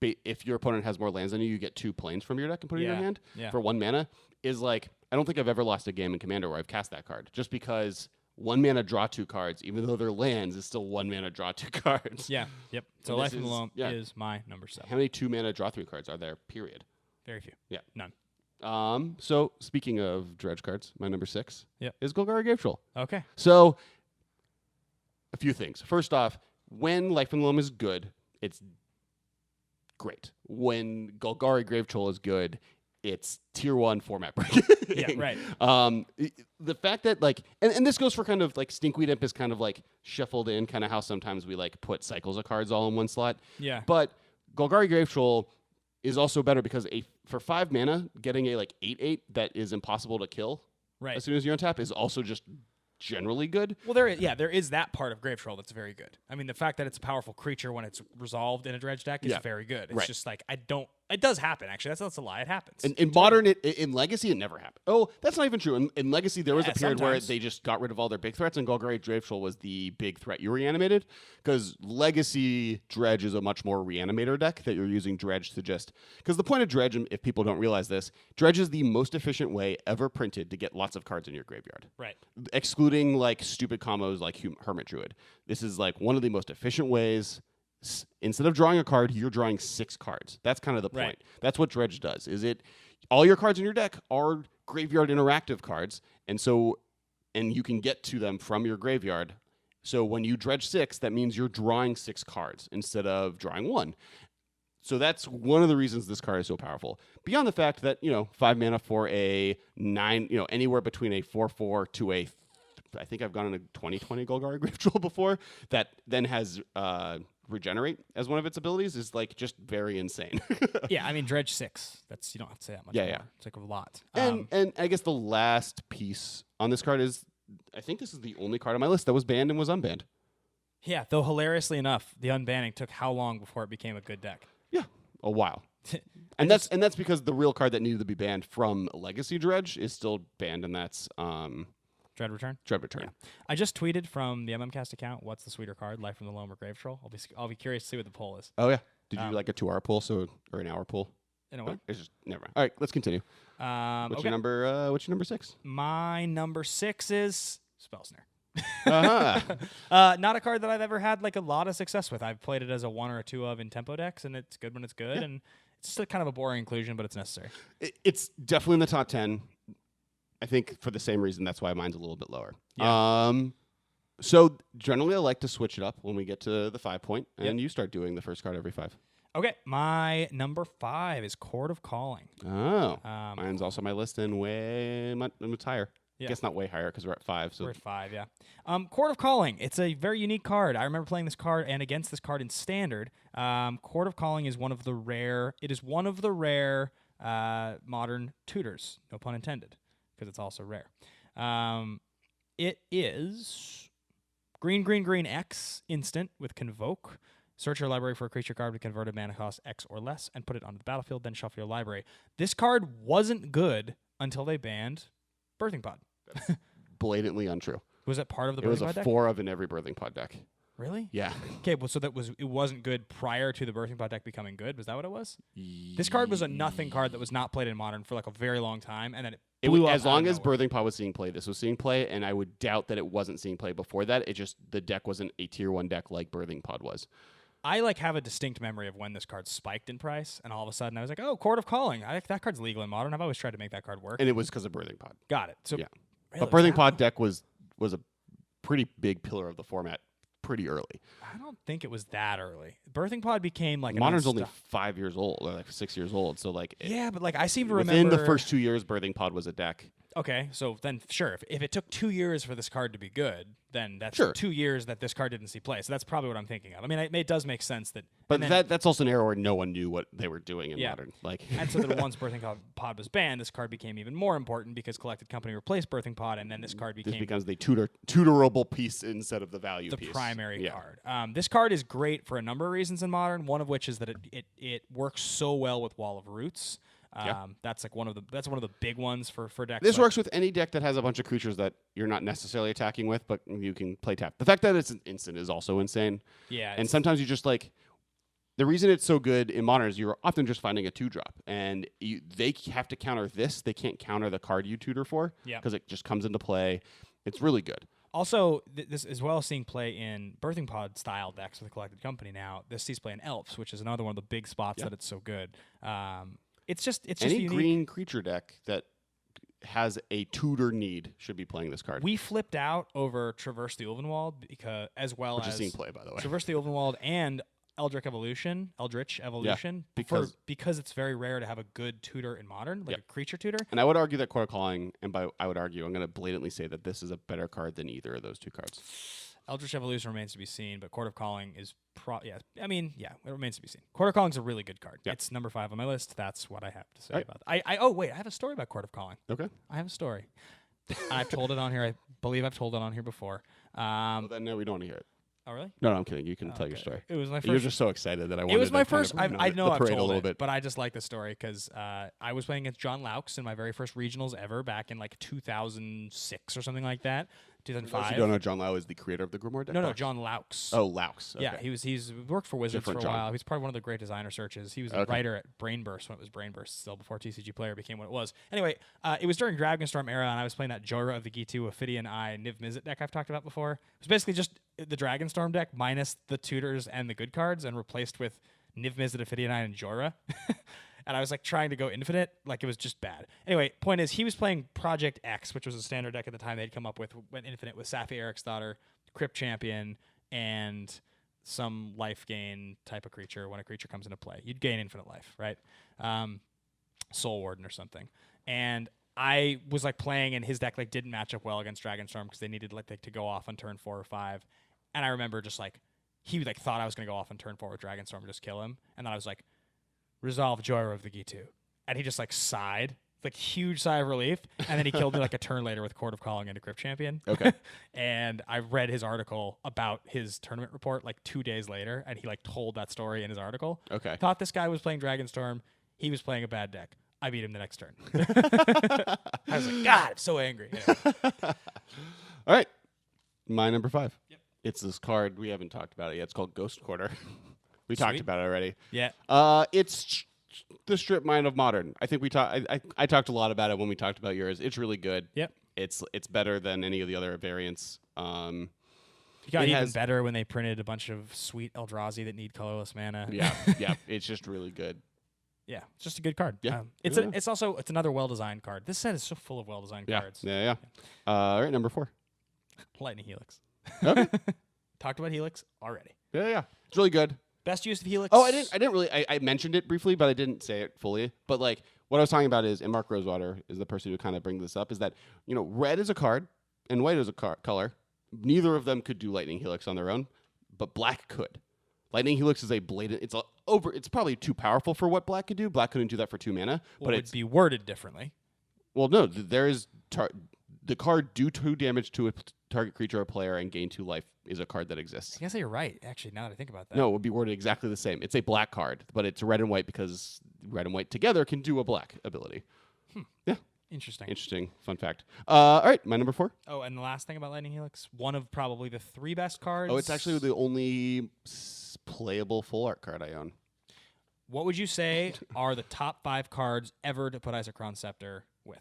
if your opponent has more lands than you get 2 planes from your deck and put it in your hand for 1 mana, is like, I don't think I've ever lost a game in Commander where I've cast that card, just because 1 mana draw 2 cards, even though they're lands, is still 1 mana draw 2 cards. Yeah, yep. So And Life this from the is- Loam yeah. is my number 7. How many 2 mana draw 3 cards are there, period? Very few. Yeah. None. So speaking of Dredge cards, my number 6 is Golgari Grave Troll. Okay. So a few things. First off, when Life from the Loam is good, it's great. When Golgari Grave Troll is good, it's tier 1 format breaking. Yeah, right. The fact that like, and this goes for kind of like Stinkweed Imp is kind of like shuffled in, kind of how sometimes we like put cycles of cards all in one slot. Yeah. But Golgari Grave Troll is also better because for 5 mana, getting a like 8/8 that is impossible to kill as soon as you untap is also just generally good. Well, there is that part of Grave Troll that's very good. I mean, the fact that it's a powerful creature when it's resolved in a Dredge deck is very good. It's just like It does happen, actually. That's a lie. It happens. In Modern, in Legacy, it never happened. Oh, that's not even true. In Legacy, there was a period where sometimes. they just got rid of all their big threats, and Golgari Draveshul was the big threat you reanimated, because Legacy Dredge is a much more reanimator deck that you're using Dredge to just... Because the point of Dredge, if people don't realize this, Dredge is the most efficient way ever printed to get lots of cards in your graveyard. Right. Excluding, like, stupid combos like Hermit Druid. This is, like, one of the most efficient ways... Instead of drawing a card, you're drawing 6 cards. That's kind of the point. Right. That's what Dredge does. All your cards in your deck are graveyard interactive cards, and you can get to them from your graveyard. So when you dredge 6, that means you're drawing 6 cards instead of drawing 1. So that's one of the reasons this card is so powerful. Beyond the fact that 5 mana for a 9, anywhere between a 4/4 to a, I think I've gone in a 20/20 Golgari Graveshul before. That then has Regenerate as one of its abilities is like just very insane. Yeah, I mean Dredge 6. You don't have to say that much more. Yeah. It's like a lot. And I guess the last piece on this card is, I think this is the only card on my list that was banned and was unbanned. Yeah, though hilariously enough, the unbanning took how long before it became a good deck? Yeah, a while. And that's because the real card that needed to be banned from Legacy Dredge is still banned, and that's Dread Return? Dread Return. Yeah. I just tweeted from the MMcast account, what's the sweeter card, Life from the Loam or Grave Troll? I'll be curious to see what the poll is. Oh, yeah. Did you do like a 2-hour poll or an hour poll? In a way. It's just, never mind. All right, let's continue. What's your number 6? My number 6 is Spell Snare. Uh-huh. Not a card that I've ever had like a lot of success with. I've played it as a 1 or a 2 of in tempo decks, and it's good when it's good, and it's still kind of a boring inclusion, but it's necessary. It's definitely in the top 10. I think for the same reason, that's why mine's a little bit lower. Yeah. So generally, I like to switch it up when we get to the 5 point, and you start doing the first card every 5. Okay, my number 5 is Chord of Calling. Oh, mine's also on my list and way much higher. Yeah. I guess not way higher because we're at 5. So we're at 5, yeah. Chord of Calling. It's a very unique card. I remember playing this card and against this card in Standard. Chord of Calling is one of the rare. It is one of the rare modern tutors. No pun intended, because it's also rare. It is green X instant with Convoke. Search your library for a creature card with converted mana cost X or less and put it onto the battlefield, then shuffle your library. This card wasn't good until they banned Birthing Pod. that's blatantly untrue. Was that part of the It was Birthing a Pod deck? 4 of in every Birthing Pod deck. Really? Yeah. Okay, well, so it wasn't good prior to the Birthing Pod deck becoming good? Was that what it was? This card was a nothing card that was not played in Modern for like a very long time, and then it blew up as long out of as nowhere. Birthing Pod was seeing play, this was seeing play, and I would doubt that it wasn't seeing play before that. It just, the deck wasn't a tier 1 deck like Birthing Pod was. I have a distinct memory of when this card spiked in price, and all of a sudden I was like, oh, Chord of Calling. That card's legal in Modern. I've always tried to make that card work. And it was because of Birthing Pod. Got it. So, yeah. really, But Birthing Pod deck was a pretty big pillar of the format pretty early. I don't think it was that early. Birthing Pod became like Modern's only 5 years old, or like 6 years old. So like, yeah, but like I seem to within remember the first 2 years, Birthing Pod was a deck. Okay, so then sure, if it took 2 years for this card to be good, then that's Sure. 2 years that this card didn't see play. So that's probably what I'm thinking of. I mean, it does make sense that. But and then, that's also an era where no one knew what they were doing in Yeah. Modern. Like, and so then once Birthing Pod was banned, this card became even more important because Collected Company replaced Birthing Pod, and then this card this became becomes the tutorable piece instead of the value the piece. primary Yeah. card. This card is great for a number of reasons in Modern. One of which is that it works so well with Wall of Roots. That's like one of the big ones for decks. This like, works with any deck that has a bunch of creatures that you're not necessarily attacking with, but you can play tap. The fact that it's an instant is also insane. Yeah, And sometimes you just like, the reason it's so good in Modern is you're often just finding a 2-drop, and they have to counter this. They can't counter the card you tutor for because it just comes into play. It's really good. Also, this as well as seeing play in Birthing Pod style decks with the Collected Company now. This sees play in Elves, which is another one of the big spots that it's so good. It's just Any unique. green creature deck that has a tutor need should be playing this card. We flipped out over Traverse the Ulvenwald because which is seeing play, by the way. Traverse the Ulvenwald and Eldritch Evolution, because it's very rare to have a good tutor in Modern, like a creature tutor. And I would argue that Chord of Calling, and I would argue, I'm going to blatantly say that this is a better card than either of those two cards. Eldritch Evolution remains to be seen, but Chord of Calling is it remains to be seen. Chord of Calling is a really good card. It's number 5 on my list. That's what I have to say about that. I have a story about Chord of Calling. Okay. I have a story. I've told it on here. I believe I've told it on here before. Well, then no, we don't want to hear it. Oh, really? No, I'm kidding. You can tell your Okay. story. It was my first. You're just so excited that I wanted It was to my kind of first. ruin I the know I've parade told a little it, bit. but I just like the story because I was playing against John Laux in my very first regionals ever back in like 2006 or something like that. For those 2005. who don't know, John Lau is the creator of the Grimoire deck. No, box? John Laux. Oh, Laux. Okay. Yeah, he's worked for Wizards Different for a John. while. He's probably one of the great designer searches. He was a Okay. writer at Brainburst when it was Brainburst still, before TCG Player became what it was. Anyway, it was during Dragonstorm era, and I was playing that Jorah of the Gitu Ophidian Eye Niv Mizzet deck I've talked about before. It was basically just the Dragonstorm deck minus the tutors and the good cards, and replaced with Niv Mizzet, Ophidian Eye, and Jorah. And I was like trying to go infinite, like it was just bad. Anyway, point is, he was playing Project X, which was a standard deck at the time they'd come up with, went infinite with Safi Eriksdotter, Crypt Champion, and some life gain type of creature when a creature comes into play. You'd gain infinite life, right? Soul Warden or something. And I was like playing, and his deck like didn't match up well against Dragonstorm because they needed like to go off on turn 4 or 5. And I remember just like he like thought I was gonna go off on turn 4 with Dragonstorm and just kill him, and then I was like, resolve Jorah of the Gitu, and he just like sighed, like huge sigh of relief, and then he killed me like a turn later with Chord of Calling into Crypt Champion. Okay. And I read his article about his tournament report like 2 days later, and he like told that story in his article. Okay. Thought this guy was playing Dragonstorm. He was playing a bad deck. I beat him the next turn. I was like, God, I'm so angry. Anyway. All right. My number 5. Yep. It's this card. We haven't talked about it yet. It's called Ghost Quarter. We talked Sweet. about it already. Yeah. It's the strip mine of Modern. I think we talked. I talked a lot about it when we talked about yours. It's really good. Yep. It's better than any of the other variants. It got It even has- better when they printed a bunch of sweet Eldrazi that need colorless mana. Yeah, yeah. It's just really good. Yeah, it's just a good card. Yeah. It's Yeah. it's also another well designed card. This set is so full of well designed Yeah, cards. yeah. All right, number 4. Lightning Helix. Okay. Talked about Helix already. Yeah. It's really good. Best use of Helix. Oh, I didn't really. I mentioned it briefly, but I didn't say it fully. But like, what I was talking about is, and Mark Rosewater is the person who kind of brings this up, is that red is a card and white is a color. Neither of them could do Lightning Helix on their own, but black could. Lightning Helix is a blatant. It's probably too powerful for what black could do. Black couldn't do that for 2 mana, Well, but it would be worded differently. well, no. There is the card do 2 damage to a target creature or player and gain 2 life is a card that exists. I guess you're right. Actually, now that I think about that. No, it would be worded exactly the same. It's a black card, but it's red and white because red and white together can do a black ability. Yeah. Interesting. Interesting. Fun fact. All right, my number 4. Oh, and the last thing about Lightning Helix, one of probably the 3 best cards. Oh, it's actually the only playable full art card I own. What would you say are the top 5 cards ever to put Isochron Scepter with?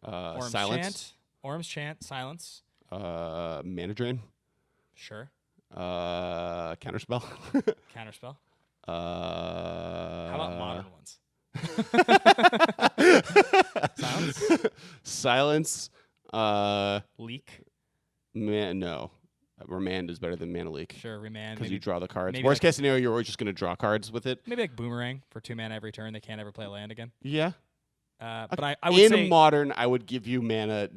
Orm's Silence. Chant. Orm's Chant. Silence. Mana Drain. Sure. Counterspell. Counterspell. How How about modern ones? Silence. Silence. Leak. No. Remand is better than Mana Leak. Sure. Remand. Because Maybe, you draw the cards. maybe Worst like- case scenario, you're always just going to draw cards with it. maybe like Boomerang for 2 mana every turn. They can't ever play land again. Yeah. But I would In say modern, I would give you mana.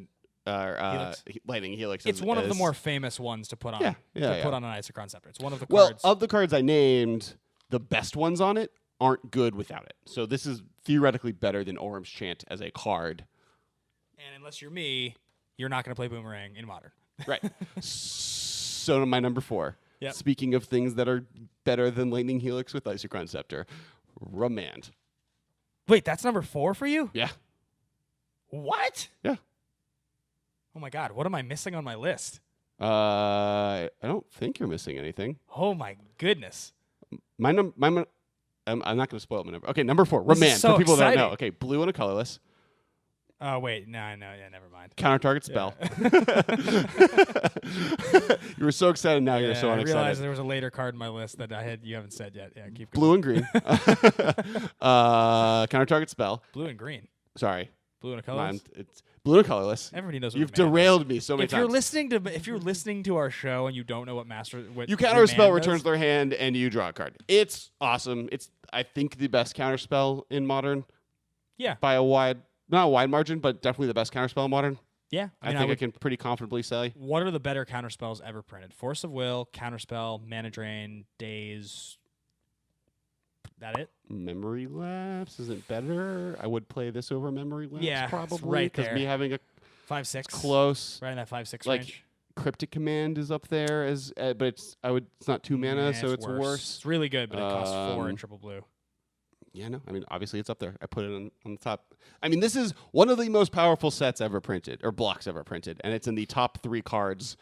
Helix? Lightning Helix. it's one of the as- more famous ones to put on. Yeah, yeah, to yeah. put on an Isochron Scepter. It's one of the Well, cards. of the cards I named, the best ones on it aren't good without it. So this is theoretically better than Orm's Chant as a card. And unless you're me, you're not going to play Boomerang in modern. Right. So my number 4. Yep. Speaking of things that are better than Lightning Helix with Isochron Scepter, Remand. Wait, that's number 4 for you? Yeah. What? Yeah. Oh my God, what am I missing on my list? I don't think you're missing anything. Oh my goodness. I'm not going to spoil my number. Okay, number 4, This is Remand. so For people that don't know. exciting. Okay, blue and a colorless. Oh wait, no, yeah, never mind. Counter target spell. You were so excited. Now you're so I realized unexcited. there was a later card in my list that you haven't said yet. Yeah, keep going. Blue and green. Counter target spell. Blue and green. Sorry. Blue and a colorless. It's blue and colorless. Everybody knows what You've Remand is. derailed me so many If you're times. listening to our show and you don't know what You counter a spell, Remand returns does, their hand, and you draw a card. It's awesome. It's, I think, the best counter spell in Modern yeah, by not a wide margin, but definitely the best counter spell in Modern. yeah. I think I can pretty confidently say. What are the better counter spells ever printed? Force of Will, Counterspell, Mana Drain, Daze. That it? Memory Lapse isn't better. I would play this over Memory Lapse Yeah, it's probably. right Because there. me having a 5/6. close. Right in that 5/6 Like, range. Cryptic Command is up there as, but it's not 2 mana, so it's worse. It's really good, but it costs 4 in triple blue. Yeah, no, I mean, obviously it's up there. I put it on the top. I mean, this is one of the most powerful sets ever printed, or blocks ever printed, and it's in the top 3 cards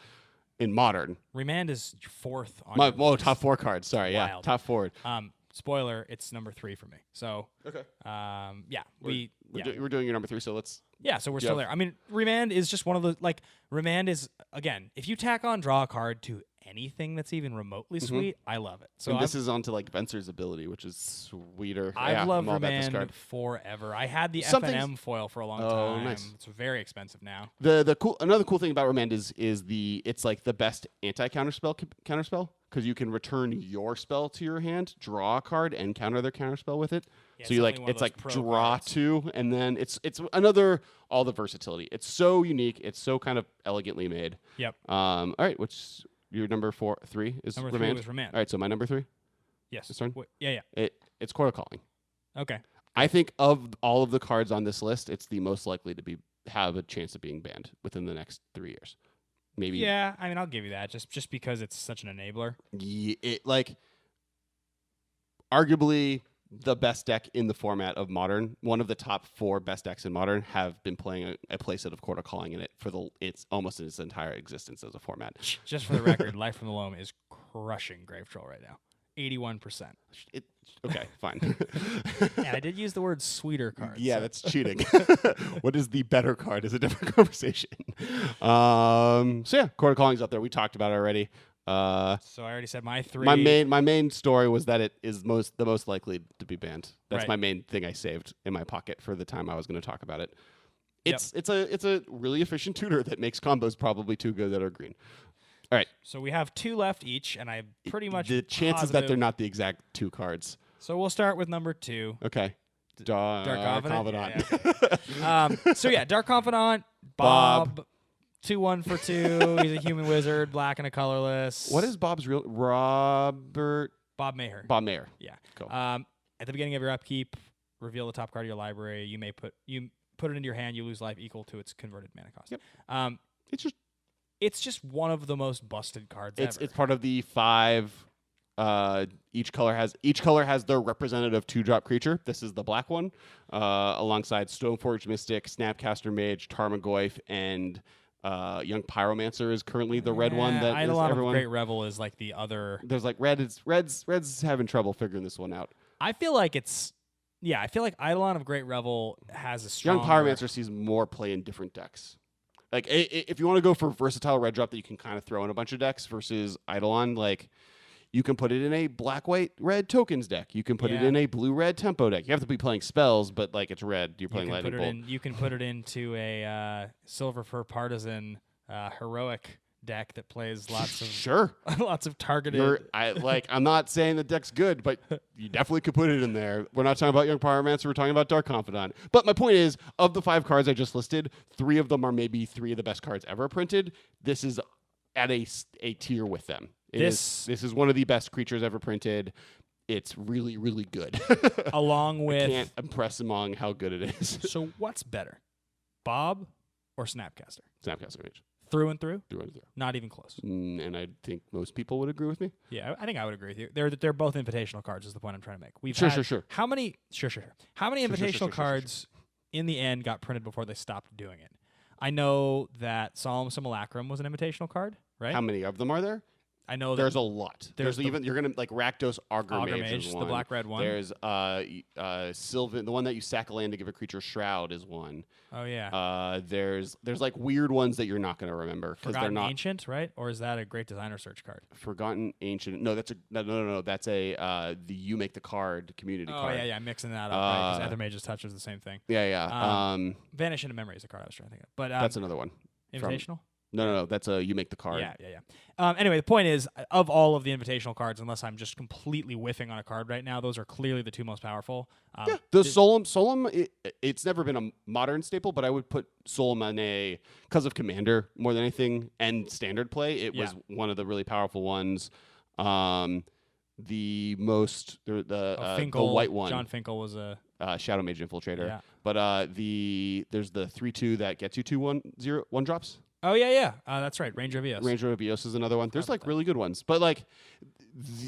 in Modern. Remand is 4th on top 4 cards. Sorry, Wild. yeah, top 4. Spoiler, it's number 3 for me. So, okay. We're doing your number 3, so let's. Yeah, so we're still there. I mean, Remand is just one of the Remand is, again, if you tack on draw a card to anything that's even remotely sweet, I love it. So this is onto Venser's ability, which is sweeter. I've loved Remand forever. I had the FNM foil for a long time. Nice. It's very expensive now. Another cool thing about Remand is it's like the best counterspell because you can return your spell to your hand, draw a card, and counter their counterspell with it. Yeah, so it's like draw cards. 2, and then it's another all the versatility. It's so unique. It's so kind of elegantly made. Yep. All right, which your number 3 is number Remand. 3 was Remand. All right, so my number 3. Yes. This turn? Yeah. It's Chord of Calling. Okay. I think of all of the cards on this list, it's the most likely to have a chance of being banned within the next 3 years. Maybe. Yeah, I mean, I'll give you that just because it's such an enabler. Arguably the best deck in the format of Modern. One of the top 4 best decks in Modern have been playing a playset of Chord of Calling in it for it's almost its entire existence as a format. Just for the record, Life from the Loam is crushing Grave Troll right now. 81%. Okay, fine. Yeah, I did use the word sweeter card. Yeah, that's cheating. What is the better card is a different conversation. So yeah, Chord of Calling's up there. We talked about it already. So I already said my 3. My main story was that it is the most likely to be banned. That's my main thing I saved in my pocket for the time I was going to talk about it. It's a really efficient tutor that makes combos probably too good that are green. All right. So we have 2 left each, and I pretty much the chances that they're not the exact 2 cards. So we'll start with number 2. Okay. Dark Confidant. Yeah, okay. So yeah, Dark Confidant, Bob. 2-1 for 2. He's a human wizard, black and a colorless. What is Bob's real? Robert. Bob Maher. Bob Maher. Yeah. Cool. At the beginning of your upkeep, reveal the top card of your library. You put it into your hand. You lose life equal to its converted mana cost. Yep. It's just one of the most busted cards ever. It's part of the 5. Each color has their representative 2-drop creature. This is the black one, alongside Stoneforge Mystic, Snapcaster Mage, Tarmogoyf, and Young Pyromancer is currently the red one. That Eidolon everyone. of Great Revel is like the other. There's like Red's having trouble figuring this one out. I feel like Eidolon of Great Revel has a strong. Young Pyromancer sees more play in different decks. Like if you want to go for versatile red drop that you can kind of throw in a bunch of decks versus Eidolon, like you can put it in a black-white-red tokens deck. You can put it in a blue-red tempo deck. You have to be playing spells, but like it's red. You're playing Lightning Bolt. You can put it into a Silver Fur Partisan heroic deck that plays lots of lots of targeted. I'm not saying the deck's good, but you definitely could put it in there. We're not talking about Young Pyromancer. We're talking about Dark Confidant. But my point is, of the 5 cards I just listed, 3 of them are maybe 3 of the best cards ever printed. This is at a tier with them. This is one of the best creatures ever printed. It's really, really good. Along with... I can't impress among how good it is. So what's better? Bob or Snapcaster? Snapcaster Mage. Through and through? Through and through. Not even close. And I think most people would agree with me. Yeah, I think I would agree with you. They're both invitational cards is the point I'm trying to make. Sure. How many invitational cards in the end got printed before they stopped doing it? I know that Solemn Simulacrum was an invitational card, right? How many of them are there? I know there's a lot. There's even you're gonna like Rakdos Augur Mage is one. The black red one. There's Sylvan, the one that you sack a land to give a creature Shroud is one. Oh yeah. There's like weird ones that you're not gonna remember because they're not Ancient, right? Or is that a Great Designer Search card? Forgotten Ancient. No, that's a the You Make the Card community card. Oh yeah, I'm mixing that up. Right? Because Ether Mage's Touch is the same thing. Yeah. Vanish into Memory is a card I was trying to think of, but that's another one. Invitational. No. That's You Make the Card. Yeah. Anyway, the point is, of all of the invitational cards, unless I'm just completely whiffing on a card right now, those are clearly the 2 most powerful. The Solemn, it's never been a modern staple, but I would put Solemn on because of Commander more than anything and standard play. It was one of the really powerful ones. The white one. John Finkel was a Shadow Mage Infiltrator. Yeah. But there's the 3/2 that gets you 2/1 drops. Oh, yeah. That's right. Ranger Vios. Ranger Vios is another one. There's like really good ones. But like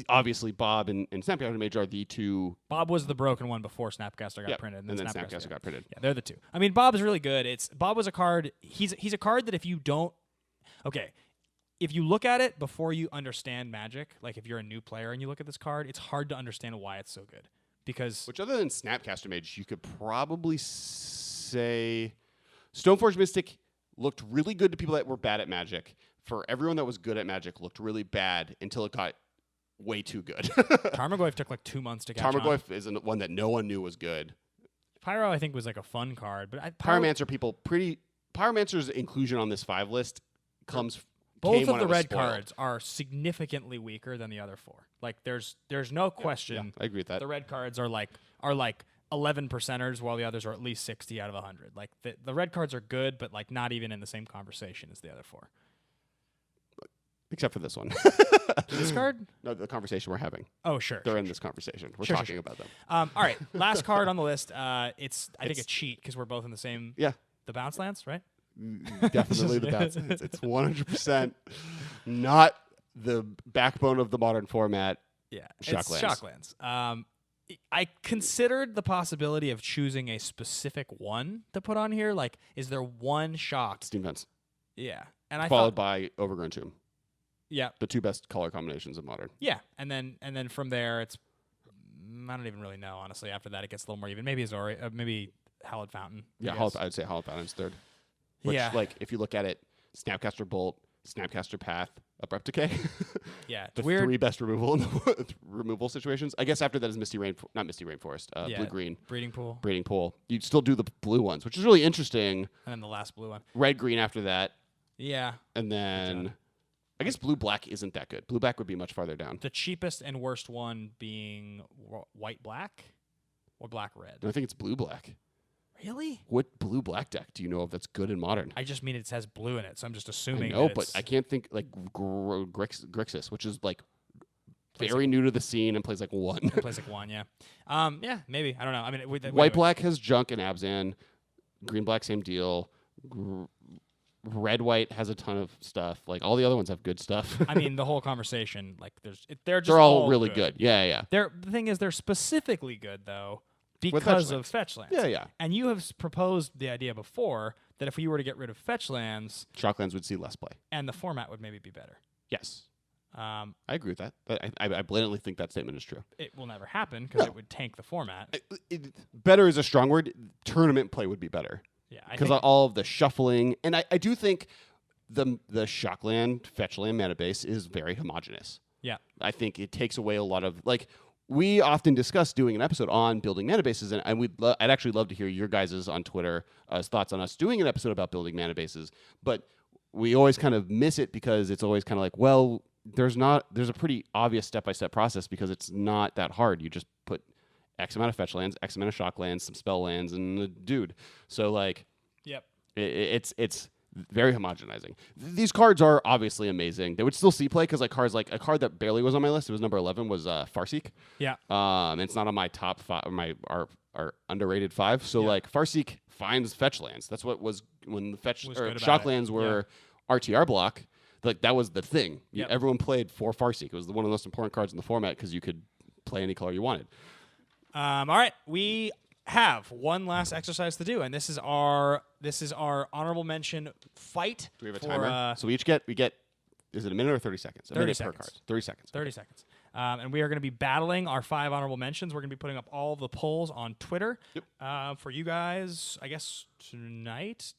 obviously Bob and Snapcaster Mage are the two. Bob was the broken one before Snapcaster got printed. And then Snapcaster got printed. Yeah, they're the two. I mean, Bob is really good. Bob was a card. He's a card that if you don't. Okay. If you look at it before you understand Magic, like if you're a new player and you look at this card, it's hard to understand why it's so good. Which other than Snapcaster Mage, you could probably say Stoneforge Mystic looked really good to people that were bad at Magic. For everyone that was good at Magic, looked really bad until it got way too good. Tarmogoyf took like 2 months to catch on. Tarmogoyf is one that no one knew was good. Pyro, I think, was like a fun card, but Pyromancer's inclusion on this 5 list comes. Both of the red cards are significantly weaker than the other 4. Like there's no question. Yeah, I agree with that. The red cards are like 11%ers, while the others are at least 60 out of 100. Like the red cards are good, but like not even in the same conversation as the other 4. Except for this one. This card? No, the conversation we're having. Oh, sure. They're in this conversation. We're talking about them. All right, last card on the list. I think a cheat because we're both in the same. Yeah. The bounce lands, right? Definitely the bounce lands. It's 100% not the backbone of the modern format. Yeah, Shocklands. It's Shocklands. I considered the possibility of choosing a specific one to put on here. Like, is there one shock? Steam Fence. Yeah, and followed by Overgrown Tomb. Yeah, the 2 best color combinations of modern. Yeah, and then from there, it's I don't even really know. Honestly, after that, it gets a little more even. Maybe Azori, maybe Hallowed Fountain. Yeah, I'd say Hallowed Fountain's third. Which, like, if you look at it, Snapcaster Bolt, Snapcaster Path, Abrupt Decay. Yeah, the weird. 3 best removal situations. I guess after that is not Misty Rainforest, Blue Green. Breeding Pool. You'd still do the blue ones, which is really interesting. And then the last blue one. Red Green after that. Yeah. And then I guess Blue Black isn't that good. Blue Black would be much farther down. The cheapest and worst one being White Black or Black Red. No, I think it's Blue Black. Really? What Blue Black deck do you know of that's good in modern? I just mean it says blue in it, so I'm just assuming. I know, but I can't think like Grixis, which is like very new to the scene and plays like 1. It plays like 1, yeah. Yeah, maybe. I don't know. I mean, White Black has Junk and Abzan. Green Black, same deal. Red White has a ton of stuff. Like all the other ones have good stuff. I mean, the whole conversation, like they're all really good. Yeah. The thing is, they're specifically good though. Because of fetch lands. Yeah. And you have proposed the idea before that if we were to get rid of fetch lands, Shocklands would see less play. And the format would maybe be better. Yes. I agree with that. I blatantly think that statement is true. It will never happen because it would tank the format. Better is a strong word. Tournament play would be better. Yeah. Because all of the shuffling. And I do think the Shockland fetch land mana base is very homogenous. Yeah. I think it takes away a lot of like. We often discuss doing an episode on building mana bases, and I'd actually love to hear your guys' on Twitter thoughts on us doing an episode about building mana bases. But we always kind of miss it because it's always kind of like, well, there's a pretty obvious step-by-step process because it's not that hard. You just put X amount of fetch lands, X amount of shock lands, some spell lands, and a dude. So like, yep, it's very homogenizing. These cards are obviously amazing. They would still see play because like cards like a card that barely was on my list. It was number 11 was Farseek. Yeah. It's not on my top 5 or our underrated 5. So like Farseek finds fetch lands. That's what was when the fetch or shock lands were RTR block. Like that was the thing. Everyone played for Farseek. It was one of the most important cards in the format because you could play any color you wanted. All right, we have one last exercise to do, and this is our honorable mention fight. Do we have a timer? So we get. Is it a minute or 30 seconds? 30 seconds. Per card. 30 seconds. 30 seconds. And we are going to be battling our 5 honorable mentions. We're going to be putting up all the polls on Twitter for you guys, I guess,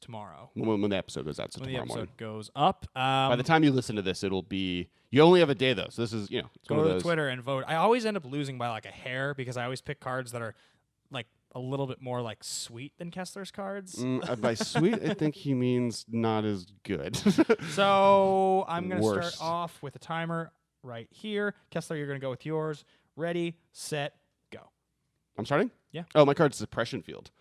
tomorrow. When the episode goes out, so when tomorrow the episode morning. goes up. By the time you listen to this, it'll be... You only have a day, though, so this is, it's go to Twitter and vote. I always end up losing by like a hair because I always pick cards that are like a little bit more like sweet than Kessler's cards. By sweet, I think he means not as good. So I'm going to start off with a timer right here. Kessler, you're going to go with yours. Ready, set, go. I'm starting? Yeah. Oh, my card's Suppression Field.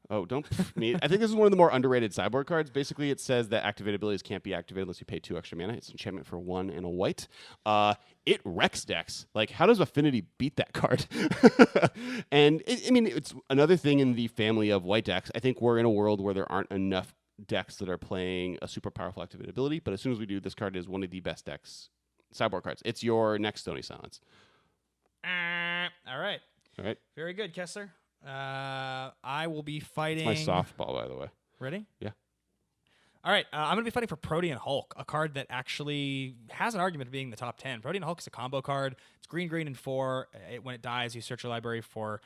Oh, don't me. I think this is one of the more underrated sideboard cards. Basically, it says that activated abilities can't be activated unless you pay 2 extra mana. It's an enchantment for 1 and a white. It wrecks decks. Like, how does Affinity beat that card? And, it's another thing in the family of white decks. I think we're in a world where there aren't enough decks that are playing a super powerful activate ability, but as soon as we do, this card is one of the best decks sideboard cards. It's your next Stony Silence. All right. All right. Very good, Kessler. I will be fighting. It's my softball, by the way. Ready? Yeah. All right. I'm going to be fighting for Protean Hulk, a card that actually has an argument of being the top 10. Protean Hulk is a combo card. It's green, green, and 4. When it dies, you search your library for,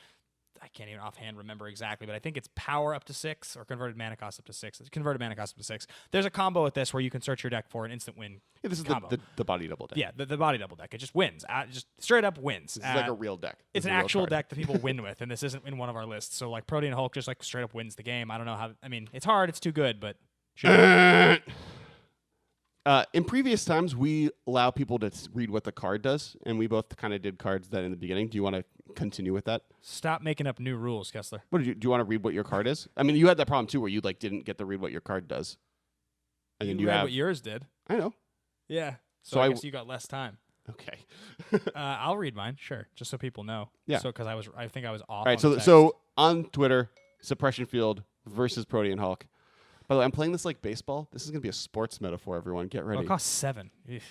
I can't even offhand remember exactly, but I think it's power up to 6 or converted mana cost up to 6. It's converted mana cost up to 6. There's a combo with this where you can search your deck for an instant win. Yeah, this is combo. the body double deck. Yeah, the body double deck. It just wins. Just straight up wins. This is like a real deck. It's an a real actual card. deck that people win with, and this isn't in one of our lists. So like Protean Hulk just like straight up wins the game. I don't know how. I mean, it's hard. It's too good, but sure. In previous times, we allow people to read what the card does, and we both kind of did cards that in the beginning. Do you want to continue with that? Stop making up new rules, Kessler. What do you want to read what your card is? I mean, you had that problem too, where you like didn't get to read what your card does. And You then you read have what yours did. I know. Yeah. So So I I guess you got less time. Okay. I'll read mine, sure, just so people know. Yeah. So because I think I was off. All right. on the So text. on Twitter, Suppression Field versus Protean Hulk. By the way, I'm playing this like baseball. This is gonna be a sports metaphor. Everyone, get Oh, ready. it costs 7. Eugh.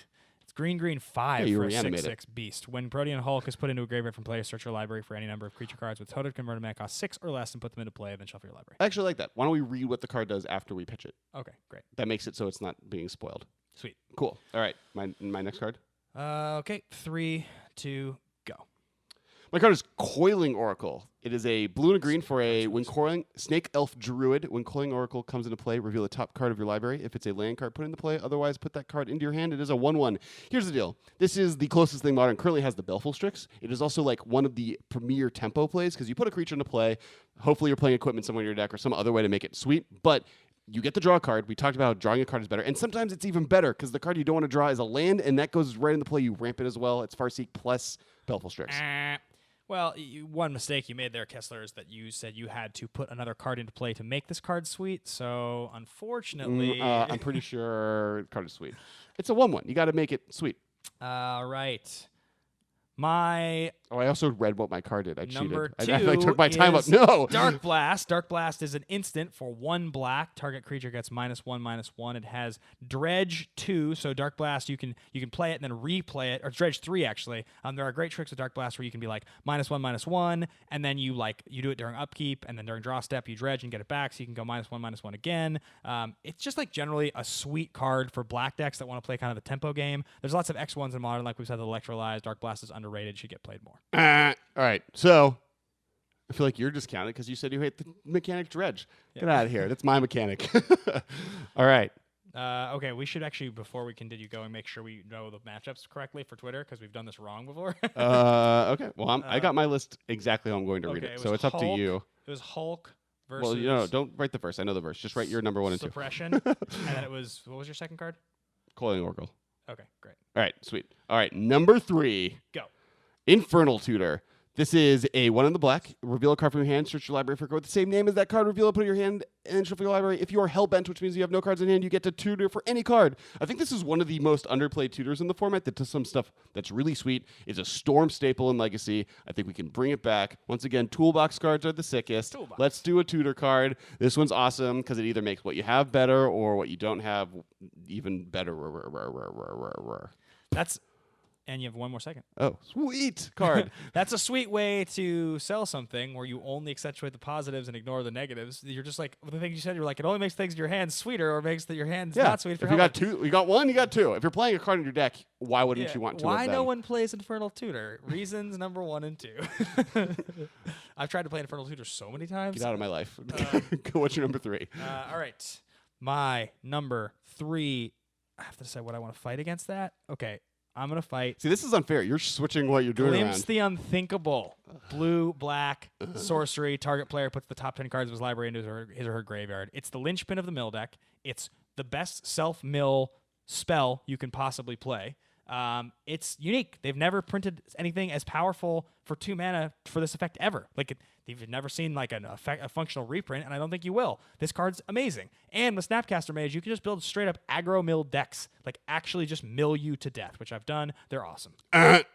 It's green, green 5 Yeah, you for a reanimate 6/6 beast. When Protean Hulk is put into a graveyard from play, search your library for any number of creature cards with total converted mana cost 6 or less, and put them into play. Then shuffle your library. I actually like that. Why don't we read what the card does after we pitch it? Okay, great, That makes it so it's not being spoiled. sweet. Cool. All right. My next card. Okay, 3, 2, go. My card is Coiling Oracle. It is a blue and a green for a when coiling Snake Elf Druid. When Coiling Oracle comes into play, reveal the top card of your library. If it's a land card, put it into play. Otherwise, put that card into your hand. It is a 1/1. Here's the deal. This is the closest thing Modern currently has the Baleful Strix. It is also like one of the premier tempo plays because you put a creature into play. Hopefully, you're playing equipment somewhere in your deck or some other way to make it sweet. But you get the draw card. We talked about how drawing a card is better. And sometimes it's even better because the card you don't want to draw is a land, and that goes right into play. You ramp it as well. It's Farseek plus Baleful Strix. Well, one mistake you made there, Kessler, is that you said you had to put another card into play to make this card sweet. So, unfortunately... I'm pretty sure the card is sweet. It's a 1/1. You got to make it sweet. All right. My I also read what my card did. I number cheated. 2 I took my time up. is No. Dark Blast. Dark Blast is an instant for 1 black. Target creature gets -1/-1. It has Dredge 2, so Dark Blast you can play it and then replay it, or Dredge 3 actually. There are great tricks with Dark Blast where you can be like -1/-1, and then you do it during upkeep, and then during draw step you dredge and get it back, so you can go -1/-1 again. It's just like generally a sweet card for black decks that want to play kind of the tempo game. There's lots of X1s in Modern, like we've said, the Electrolyze. Dark Blast is underrated, should get played more. All right. So I feel like you're discounted because you said you hate the mechanic Dredge. Get out of here. That's my mechanic. All right. Okay, we should actually, before we continue going, make sure we know the matchups correctly for Twitter because we've done this wrong before. Okay. Well, I got my list exactly how I'm going to read it, so was it's up to you. It was Hulk versus... Well, no, don't write the verse. I know the verse. Just write your number 1 and 2. Suppression. And then it was... What was your second card? Coiling Oracle. Okay, great. All right. Sweet. All right. Number 3. Go. Infernal Tutor. This is a 1 in the black. Reveal a card from your hand. Search your library for a card with the same name as that card. Reveal it, put it in your hand, and shuffle your library. If you are hellbent, which means you have no cards in hand, you get to tutor for any card. I think this is one of the most underplayed tutors in the format that does some stuff that's really sweet. It's a Storm staple in Legacy. I think we can bring it back. Once again, toolbox cards are the sickest. Toolbox. Let's do a tutor card. This one's awesome because it either makes what you have better or what you don't have even better. That's... And you have 1 more second. Oh, sweet card. That's a sweet way to sell something where you only accentuate the positives and ignore the negatives. You're just like, the things you said, you're like, it only makes things in your hands sweeter or makes that your hands not sweet. If you got 2, you got 1, you got 2. If you're playing a card in your deck, why wouldn't you want 2 Why of them? no one plays Infernal Tutor? Reasons number 1 and 2. I've tried to play Infernal Tutor so many times. Get out of my life. What's your number 3? All right. My number 3. I have to decide what I want to fight against that. Okay. I'm going to fight. See, this is unfair. You're switching what you're doing Glimpse around. the Unthinkable. Blue, black, sorcery. Target player puts the top 10 cards of his library into his or her graveyard. It's the linchpin of the mill deck. It's the best self-mill spell you can possibly play. It's unique. They've never printed anything as powerful for 2 mana for this effect ever. Like you've never seen like a functional reprint, and I don't think you will. This card's amazing. And with Snapcaster Mage, you can just build straight up aggro mill decks, like actually just mill you to death, which I've done. They're awesome. That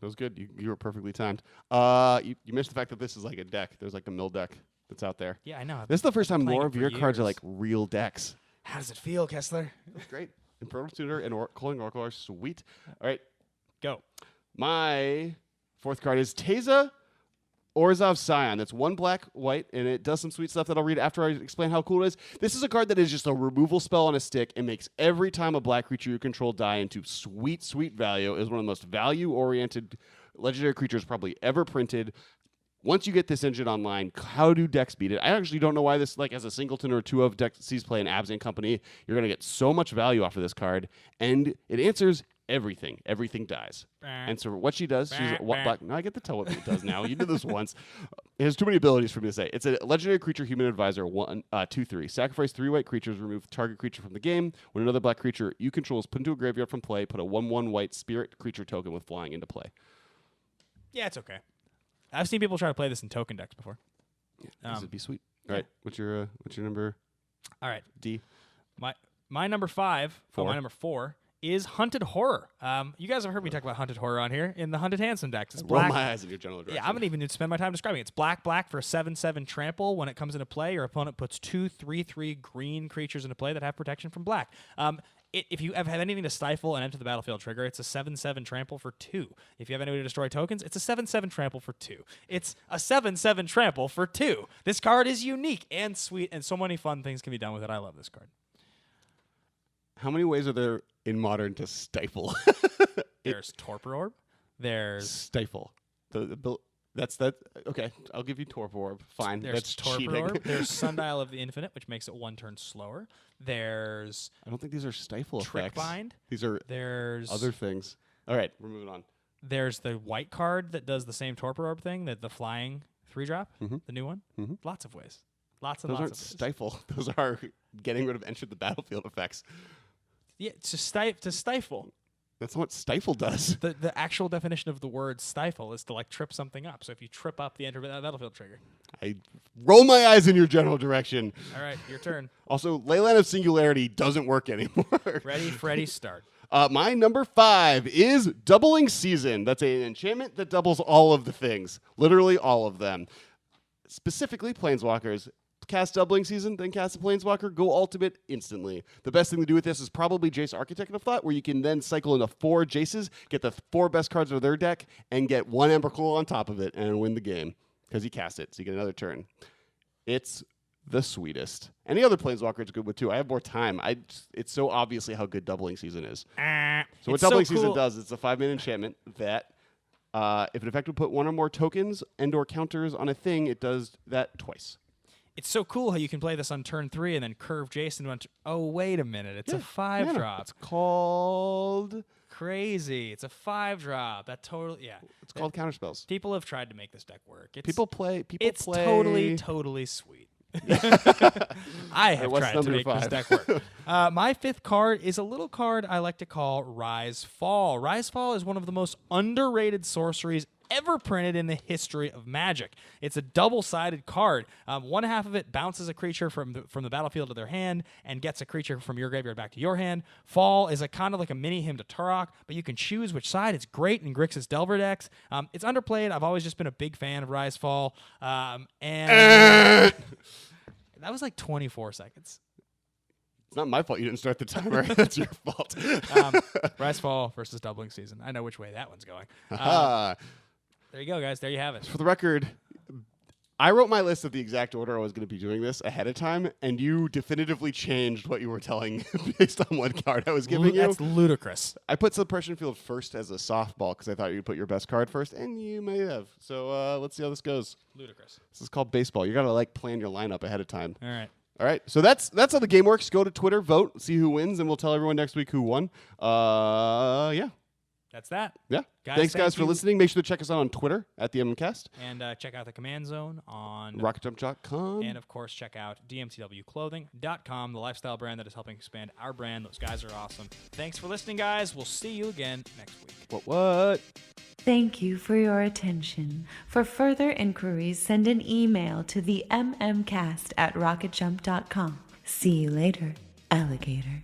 was good. You were perfectly timed. You missed the fact that this is like a deck. There's like a mill deck. that's out there. Yeah, I know. This is the first time playing more it of for your cards are years. like real decks. How does it feel, Kessler? That's great. Infernal Tutor and Calling Oracle are sweet. All right. Go. My fourth card is Teza Orzhov Scion. That's 1 black, white, and it does some sweet stuff that I'll read after I explain how cool it is. This is a card that is just a removal spell on a stick. It makes every time a black creature you control die into sweet, sweet value. It is one of the most value-oriented legendary creatures probably ever printed. Once you get this engine online, how do decks beat it? I actually don't know why this, like as a singleton or a 2 of deck sees play in Abs and Company, you're going to get so much value off of this card, and it answers everything. Everything dies. And so what she does, she's black. Now I get to tell what it does now. You did this once. It has too many abilities for me to say. It's a legendary creature, human advisor, 2/3. Sacrifice 3 white creatures, remove target creature from the game. When another black creature you control is put into a graveyard from play, put a 1/1 white spirit creature token with flying into play. Yeah, it's okay. I've seen people try to play this in token decks before. Yeah, this would be sweet. All right, what's your number? All right, D. My number 5. Four. My number 4 is Hunted Horror. You guys have heard me talk about Hunted Horror on here in the Hunted Handsome decks. It's Roll black. my eyes in your general direction. Yeah, I'm going to even spend my time describing it. It's black for a 7/7 trample. When it comes into play, your opponent puts 2 3/3 green creatures into play that have protection from black. If you have anything to stifle and enter the battlefield trigger, it's a 7/7 trample for 2. If you have any way to destroy tokens, it's a 7/7 trample for 2. It's a 7/7 trample for 2. This card is unique and sweet, and so many fun things can be done with it. I love this card. How many ways are there in Modern to stifle? There's Torpor Orb. There's Stifle. That's that. Okay, I'll give you Torpor Orb. Fine. There's That's Torpor cheating. Orb. There's Sundial of the Infinite, which makes it 1 turn slower. There's I don't think these are stifle Trick effects. Bind. These are There's other things. All right, we're moving on. There's the white card that does the same Torpor Orb thing, the flying 3-drop, the new one. Lots of ways. Lots and Those lots aren't of ways. stifle. Those are getting rid of entered the battlefield effects. Yeah, to stifle. That's not what stifle does. The actual definition of the word stifle is to like trip something up. So if you trip up the enter battlefield trigger. I roll my eyes in your general direction. All right, your turn. Also, Leyline of Singularity doesn't work anymore. Ready, Freddy, start. My number 5 is Doubling Season. That's an enchantment that doubles all of the things. Literally all of them. Specifically, Planeswalkers. Cast Doubling Season, then cast a Planeswalker, go Ultimate instantly. The best thing to do with this is probably Jace Architect of Thought, where you can then cycle into 4 Jaces, get the 4 best cards of their deck, and get 1 Emrakul on top of it, and win the game. Because you cast it, so you get another turn. It's the sweetest. Any other Planeswalker is good with too. I have more time. It's so obviously how good Doubling Season is. So what Doubling Season does, it's a 5-mana enchantment that if an effect would put 1 or more tokens and or counters on a thing, it does that twice. It's so cool how you can play this on turn 3 and then curve Jason. Oh, wait a minute. It's a 5-drop. It's called... Crazy. It's a 5-drop. That totally, yeah. It's called Counterspells. People have tried to make this deck work. People play. It's totally sweet. I have tried to make this deck work. My 5th card is a little card I like to call Rise Fall. Rise Fall is one of the most underrated sorceries ever printed in the history of Magic. It's a double-sided card. One half of it bounces a creature from the battlefield to their hand and gets a creature from your graveyard back to your hand. Fall is a kind of like a mini Hymn to Turok, but you can choose which side. It's great in Grixis Delver decks. It's underplayed. I've always just been a big fan of Rise Fall. And that was like 24 seconds. It's not my fault you didn't start the timer. That's your fault. Rise Fall versus Doubling Season. I know which way that one's going. There you go, guys. There you have it. For the record, I wrote my list of the exact order I was going to be doing this ahead of time, and you definitively changed what you were telling based on what card I was giving you. That's ludicrous. I put Suppression Field first as a softball because I thought you'd put your best card first, and you may have. So let's see how this goes. Ludicrous. This is called baseball. You got to plan your lineup ahead of time. All right. All right, so that's how the game works. Go to Twitter, vote, see who wins, and we'll tell everyone next week who won. Yeah. That's that. Yeah. Guys, Thanks, thank guys, for you. listening. Make sure to check us out on Twitter at theMMcast. And check out the Command Zone on RocketJump.com. And, of course, check out DMTWclothing.com, the lifestyle brand that is helping expand our brand. Those guys are awesome. Thanks for listening, guys. We'll see you again next week. What? Thank you for your attention. For further inquiries, send an email to theMMcast@rocketjump.com. See you later, alligator.